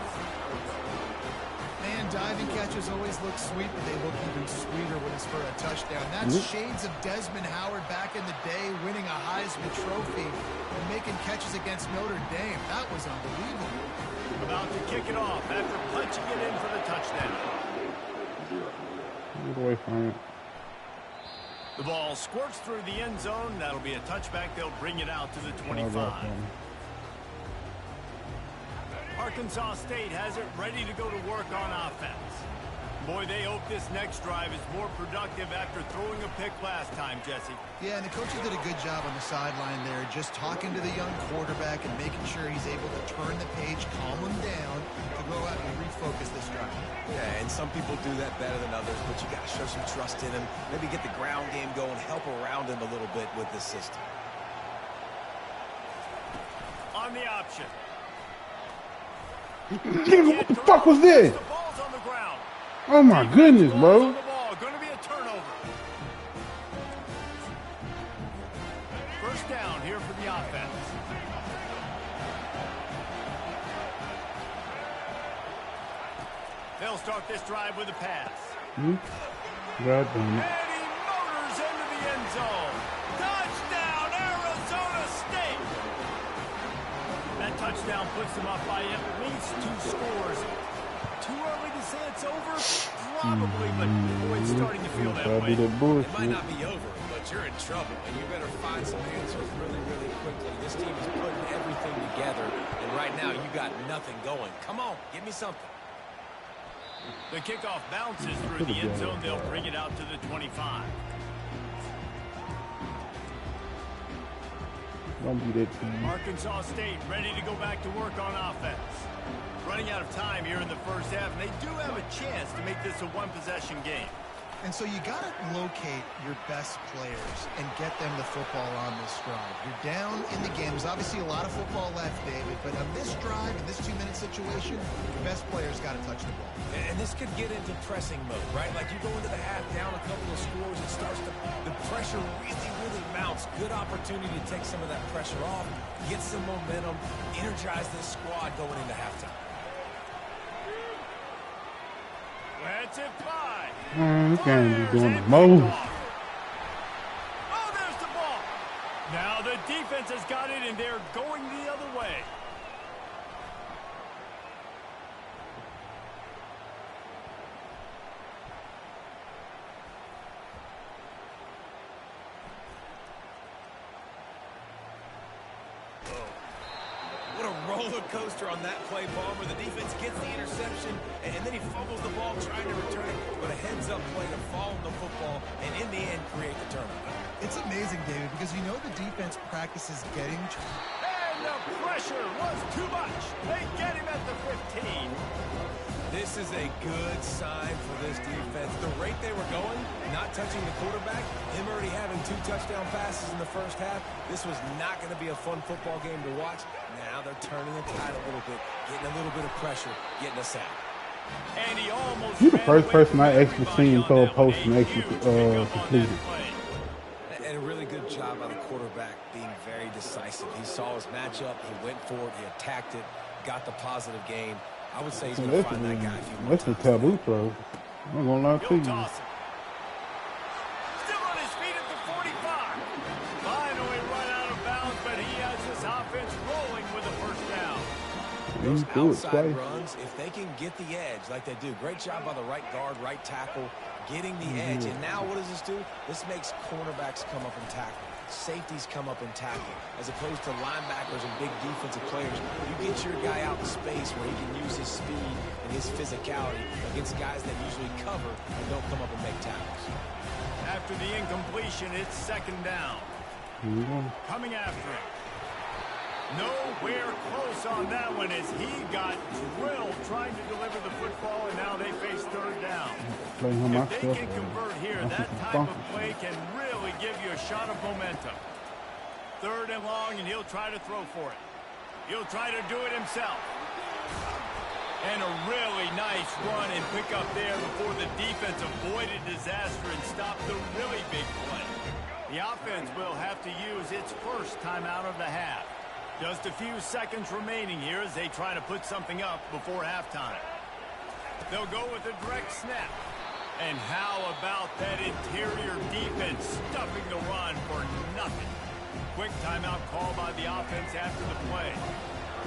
Man, diving catches always look sweet, but they look even sweeter when it's for a touchdown. That's shades of Desmond Howard back in the day, winning a Heisman Trophy and making catches against Notre Dame. That was unbelievable. About to kick it off after punching it in for the touchdown. Get away from it. The ball squirts through the end zone. That'll be a touchback. They'll bring it out to the 25. Arkansas State has it ready to go to work on offense. Boy, they hope this next drive is more productive after throwing a pick last time, Jesse. Yeah, and the coaches did a good job on the sideline there, just talking to the young quarterback and making sure he's able to turn the page, calm him down, to go out and refocus this drive. Yeah, and some people do that better than others, but you got to show some trust in him. Maybe get the ground game going, help around him a little bit with this system. on the option. What the fuck was that? The ball's on the ground. Oh my goodness, bro. Going to be a turnover. First down here for the offense. They'll start this drive with a pass. God damn it. And he motors into the end zone. Touchdown, Arizona State. That touchdown puts them up by at least 2 scores. Too early to say it's over? Probably, but boy, it's starting to feel that way. It might not be over, but you're in trouble, and you better find some answers really, really quickly. This team is putting everything together, and right now you got nothing going. Come on, give me something. The kickoff bounces through the end zone. They'll bring it out to the 25. Don't be that team. Arkansas State ready to go back to work on offense. Running out of time here in the first half, and they do have a chance to make this a one-possession game. And so you got to locate your best players and get them the football on this drive. You're down in the game. There's obviously a lot of football left, David, but on this drive, in this 2-minute situation, your best players got to touch the ball. And this could get into pressing mode, right? Like you go into the half down a couple of scores, it starts to, the pressure really, really mounts. Good opportunity to take some of that pressure off, get some momentum, energize this squad going into halftime. That's it by. This game is doing the most. Oh, there's the ball. Now the defense has got it, and they're going the other way. What a roller coaster on that play, Palmer. The defense gets the interception, and then he fumbles the ball trying to return it, but a heads-up play to fall on the football, and in the end, create the turnover. It's amazing, David, because you know the defense practices getting... And the pressure was too much. They get him at the 15. This is a good sign for this defense. The rate they were going, not touching the quarterback, him already having 2 touchdown passes in the first half, this was not going to be a fun football game to watch. Now they're turning the tide a little bit, getting a little bit of pressure, getting us out. And he almost You're the first person I actually seen throw a post and actually completed. And a really good job by the quarterback being very decisive. He saw his matchup, he went for it, he attacked it, got the positive gain. I would say he's going to find that guy if you want. That's a taboo throw. I'm going to lie to you. Still on his feet at the 45. Finally run out of bounds, but he has this offense rolling with a first down. Those outside runs, if they can get the edge like they do, great job by the right guard, right tackle, getting the edge. And now what does this do? This makes cornerbacks come up and tackle. Safeties come up and tackle, as opposed to linebackers and big defensive players. You get your guy out in space where he can use his speed and his physicality against guys that usually cover and don't come up and make tackles. After the incompletion, it's second down. Coming after him. Nowhere close on that one as he got drilled trying to deliver the football, and now they face third down. If they can convert here, that type of play can really give you a shot of momentum. Third and long, and he'll try to throw for it. He'll try to do it himself. And a really nice run and pick up there before the defense avoided disaster and stopped the really big play. The offense will have to use its first timeout of the half. Just a few seconds remaining here as they try to put something up before halftime. They'll go with a direct snap. And how about that interior defense stuffing the run for nothing? Quick timeout call by the offense after the play.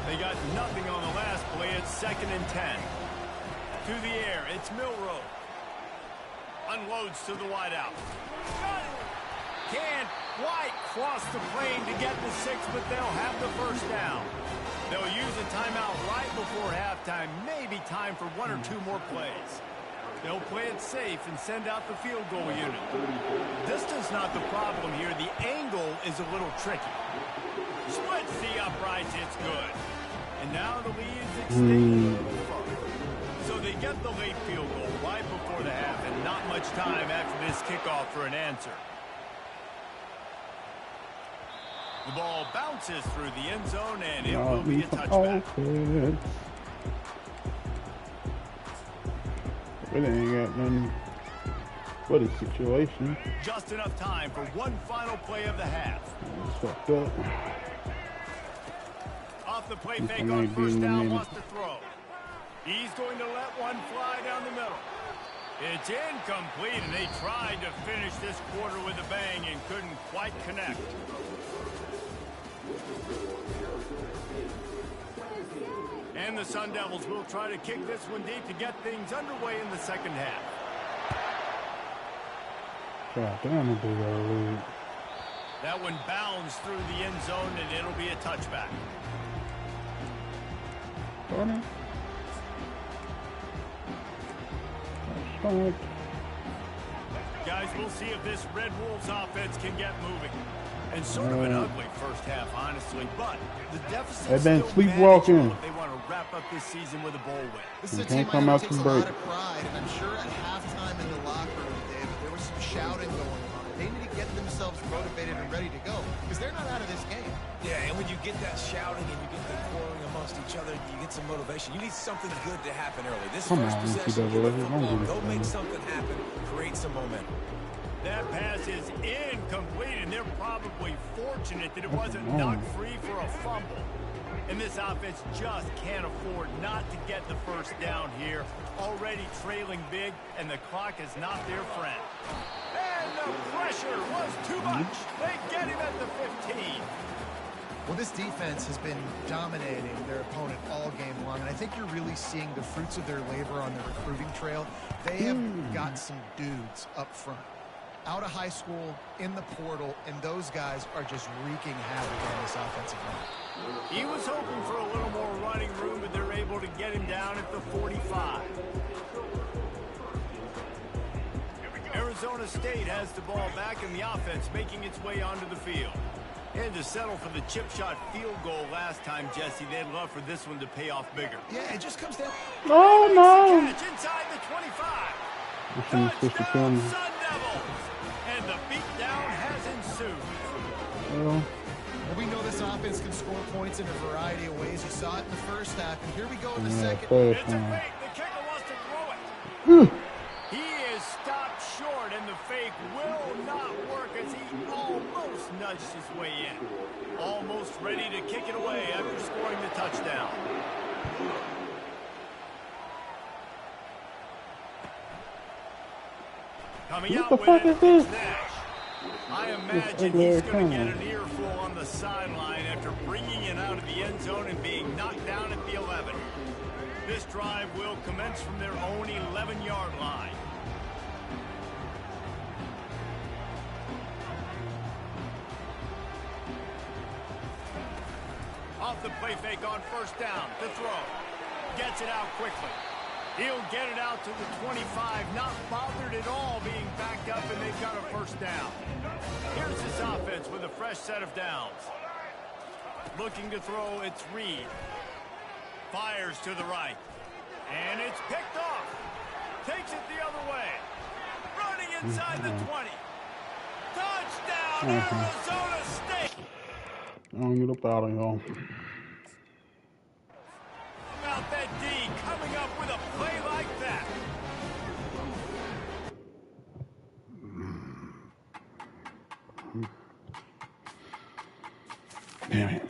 They got nothing on the last play. It's 2nd and 10. To the air, it's Milroe. Unloads to the wideout. Can't quite cross the plane to get the 6, but they'll have the first down. They'll use a timeout right before halftime. Maybe time for 1 or 2 more plays. They'll play it safe and send out the field goal unit. Distance not the problem here. The angle is a little tricky. Splits the uprights. It's good. And now the lead is extended a little further. So they get the late field goal right before the half, and not much time after this kickoff for an answer. The ball bounces through the end zone, and it Y'all will be need a some touchback. offense. Really ain't got nothing for the situation. Just enough time for one final play of the half. It's fucked up. Off the play This fake one on ain't being first a down, minute. wants to throw. He's going to let one fly down the middle. It's incomplete, and they tried to finish this quarter with a bang and couldn't quite connect. And the Sun Devils will try to kick this one deep to get things underway in the second half. God damn, it big old lead. That one bounds through the end zone, and it'll be a touchback. Funny. That's Guys, we'll see if this Red Wolves offense can get moving. And sort of an ugly first half, honestly, but the deficit They've been still sleepwalking. manageable if they want to wrap up this season with a bowl win. This is a You team can't come I know out takes to a break. lot of pride, and I'm sure at halftime in the locker room, David, there was some shouting going on. They need to get themselves motivated and ready to go because they're not out of this game. Yeah, and when you get that shouting and you get the quarreling amongst each other, you get some motivation. You need something good to happen early. This Come first on, possession, NCAA, give it don't football, do this go to make me. something happen, create some momentum. That pass is incomplete, and they're probably fortunate that it wasn't wrong. knocked free for a fumble. And this offense just can't afford not to get the first down here. Already trailing big, and the clock is not their friend. And the pressure was too much. They get him at the 15. Well, this defense has been dominating their opponent all game long, and I think you're really seeing the fruits of their labor on the recruiting trail. They have got some dudes up front, out of high school, in the portal, and those guys are just wreaking havoc on this offensive line. He was hoping for a little more running room, but they're able to get him down at the 45. Arizona State has the ball back, and the offense making its way onto the field. And to settle for the chip shot field goal last time, Jesse, they'd love for this one to pay off bigger. Yeah, it just comes down. Oh no! Catch inside the 25. This one's supposed to kill Touchdown, me. Sun Devils. And the beatdown has ensued. Well, Well, we know this offense can score points in a variety of ways. You saw it in the first half, and here we go in the yeah, second. first It's a one. fake. The kicker wants to throw it. Whew. He is stopped short, and the fake will not work as he almost nudged his way in. Almost ready to kick it away after scoring the touchdown. Coming What out the with fuck it, is this? it's Nash. I imagine ugly he's ass going to get camera. an earful on the sideline after bringing it out of the end zone and being knocked down at the 11. This drive will commence from their own 11-yard line. Off the play fake on first down to throw. Gets it out quickly. He'll get it out to the 25, not bothered at all being backed up, and they've got a first down. Here's this offense with a fresh set of downs. Looking to throw, it's Reed. Fires to the right. And it's picked off. Takes it the other way. Running inside the 20. Touchdown, Arizona State. I'm gonna get up out of here. About that D coming up with a play like that. Damn it.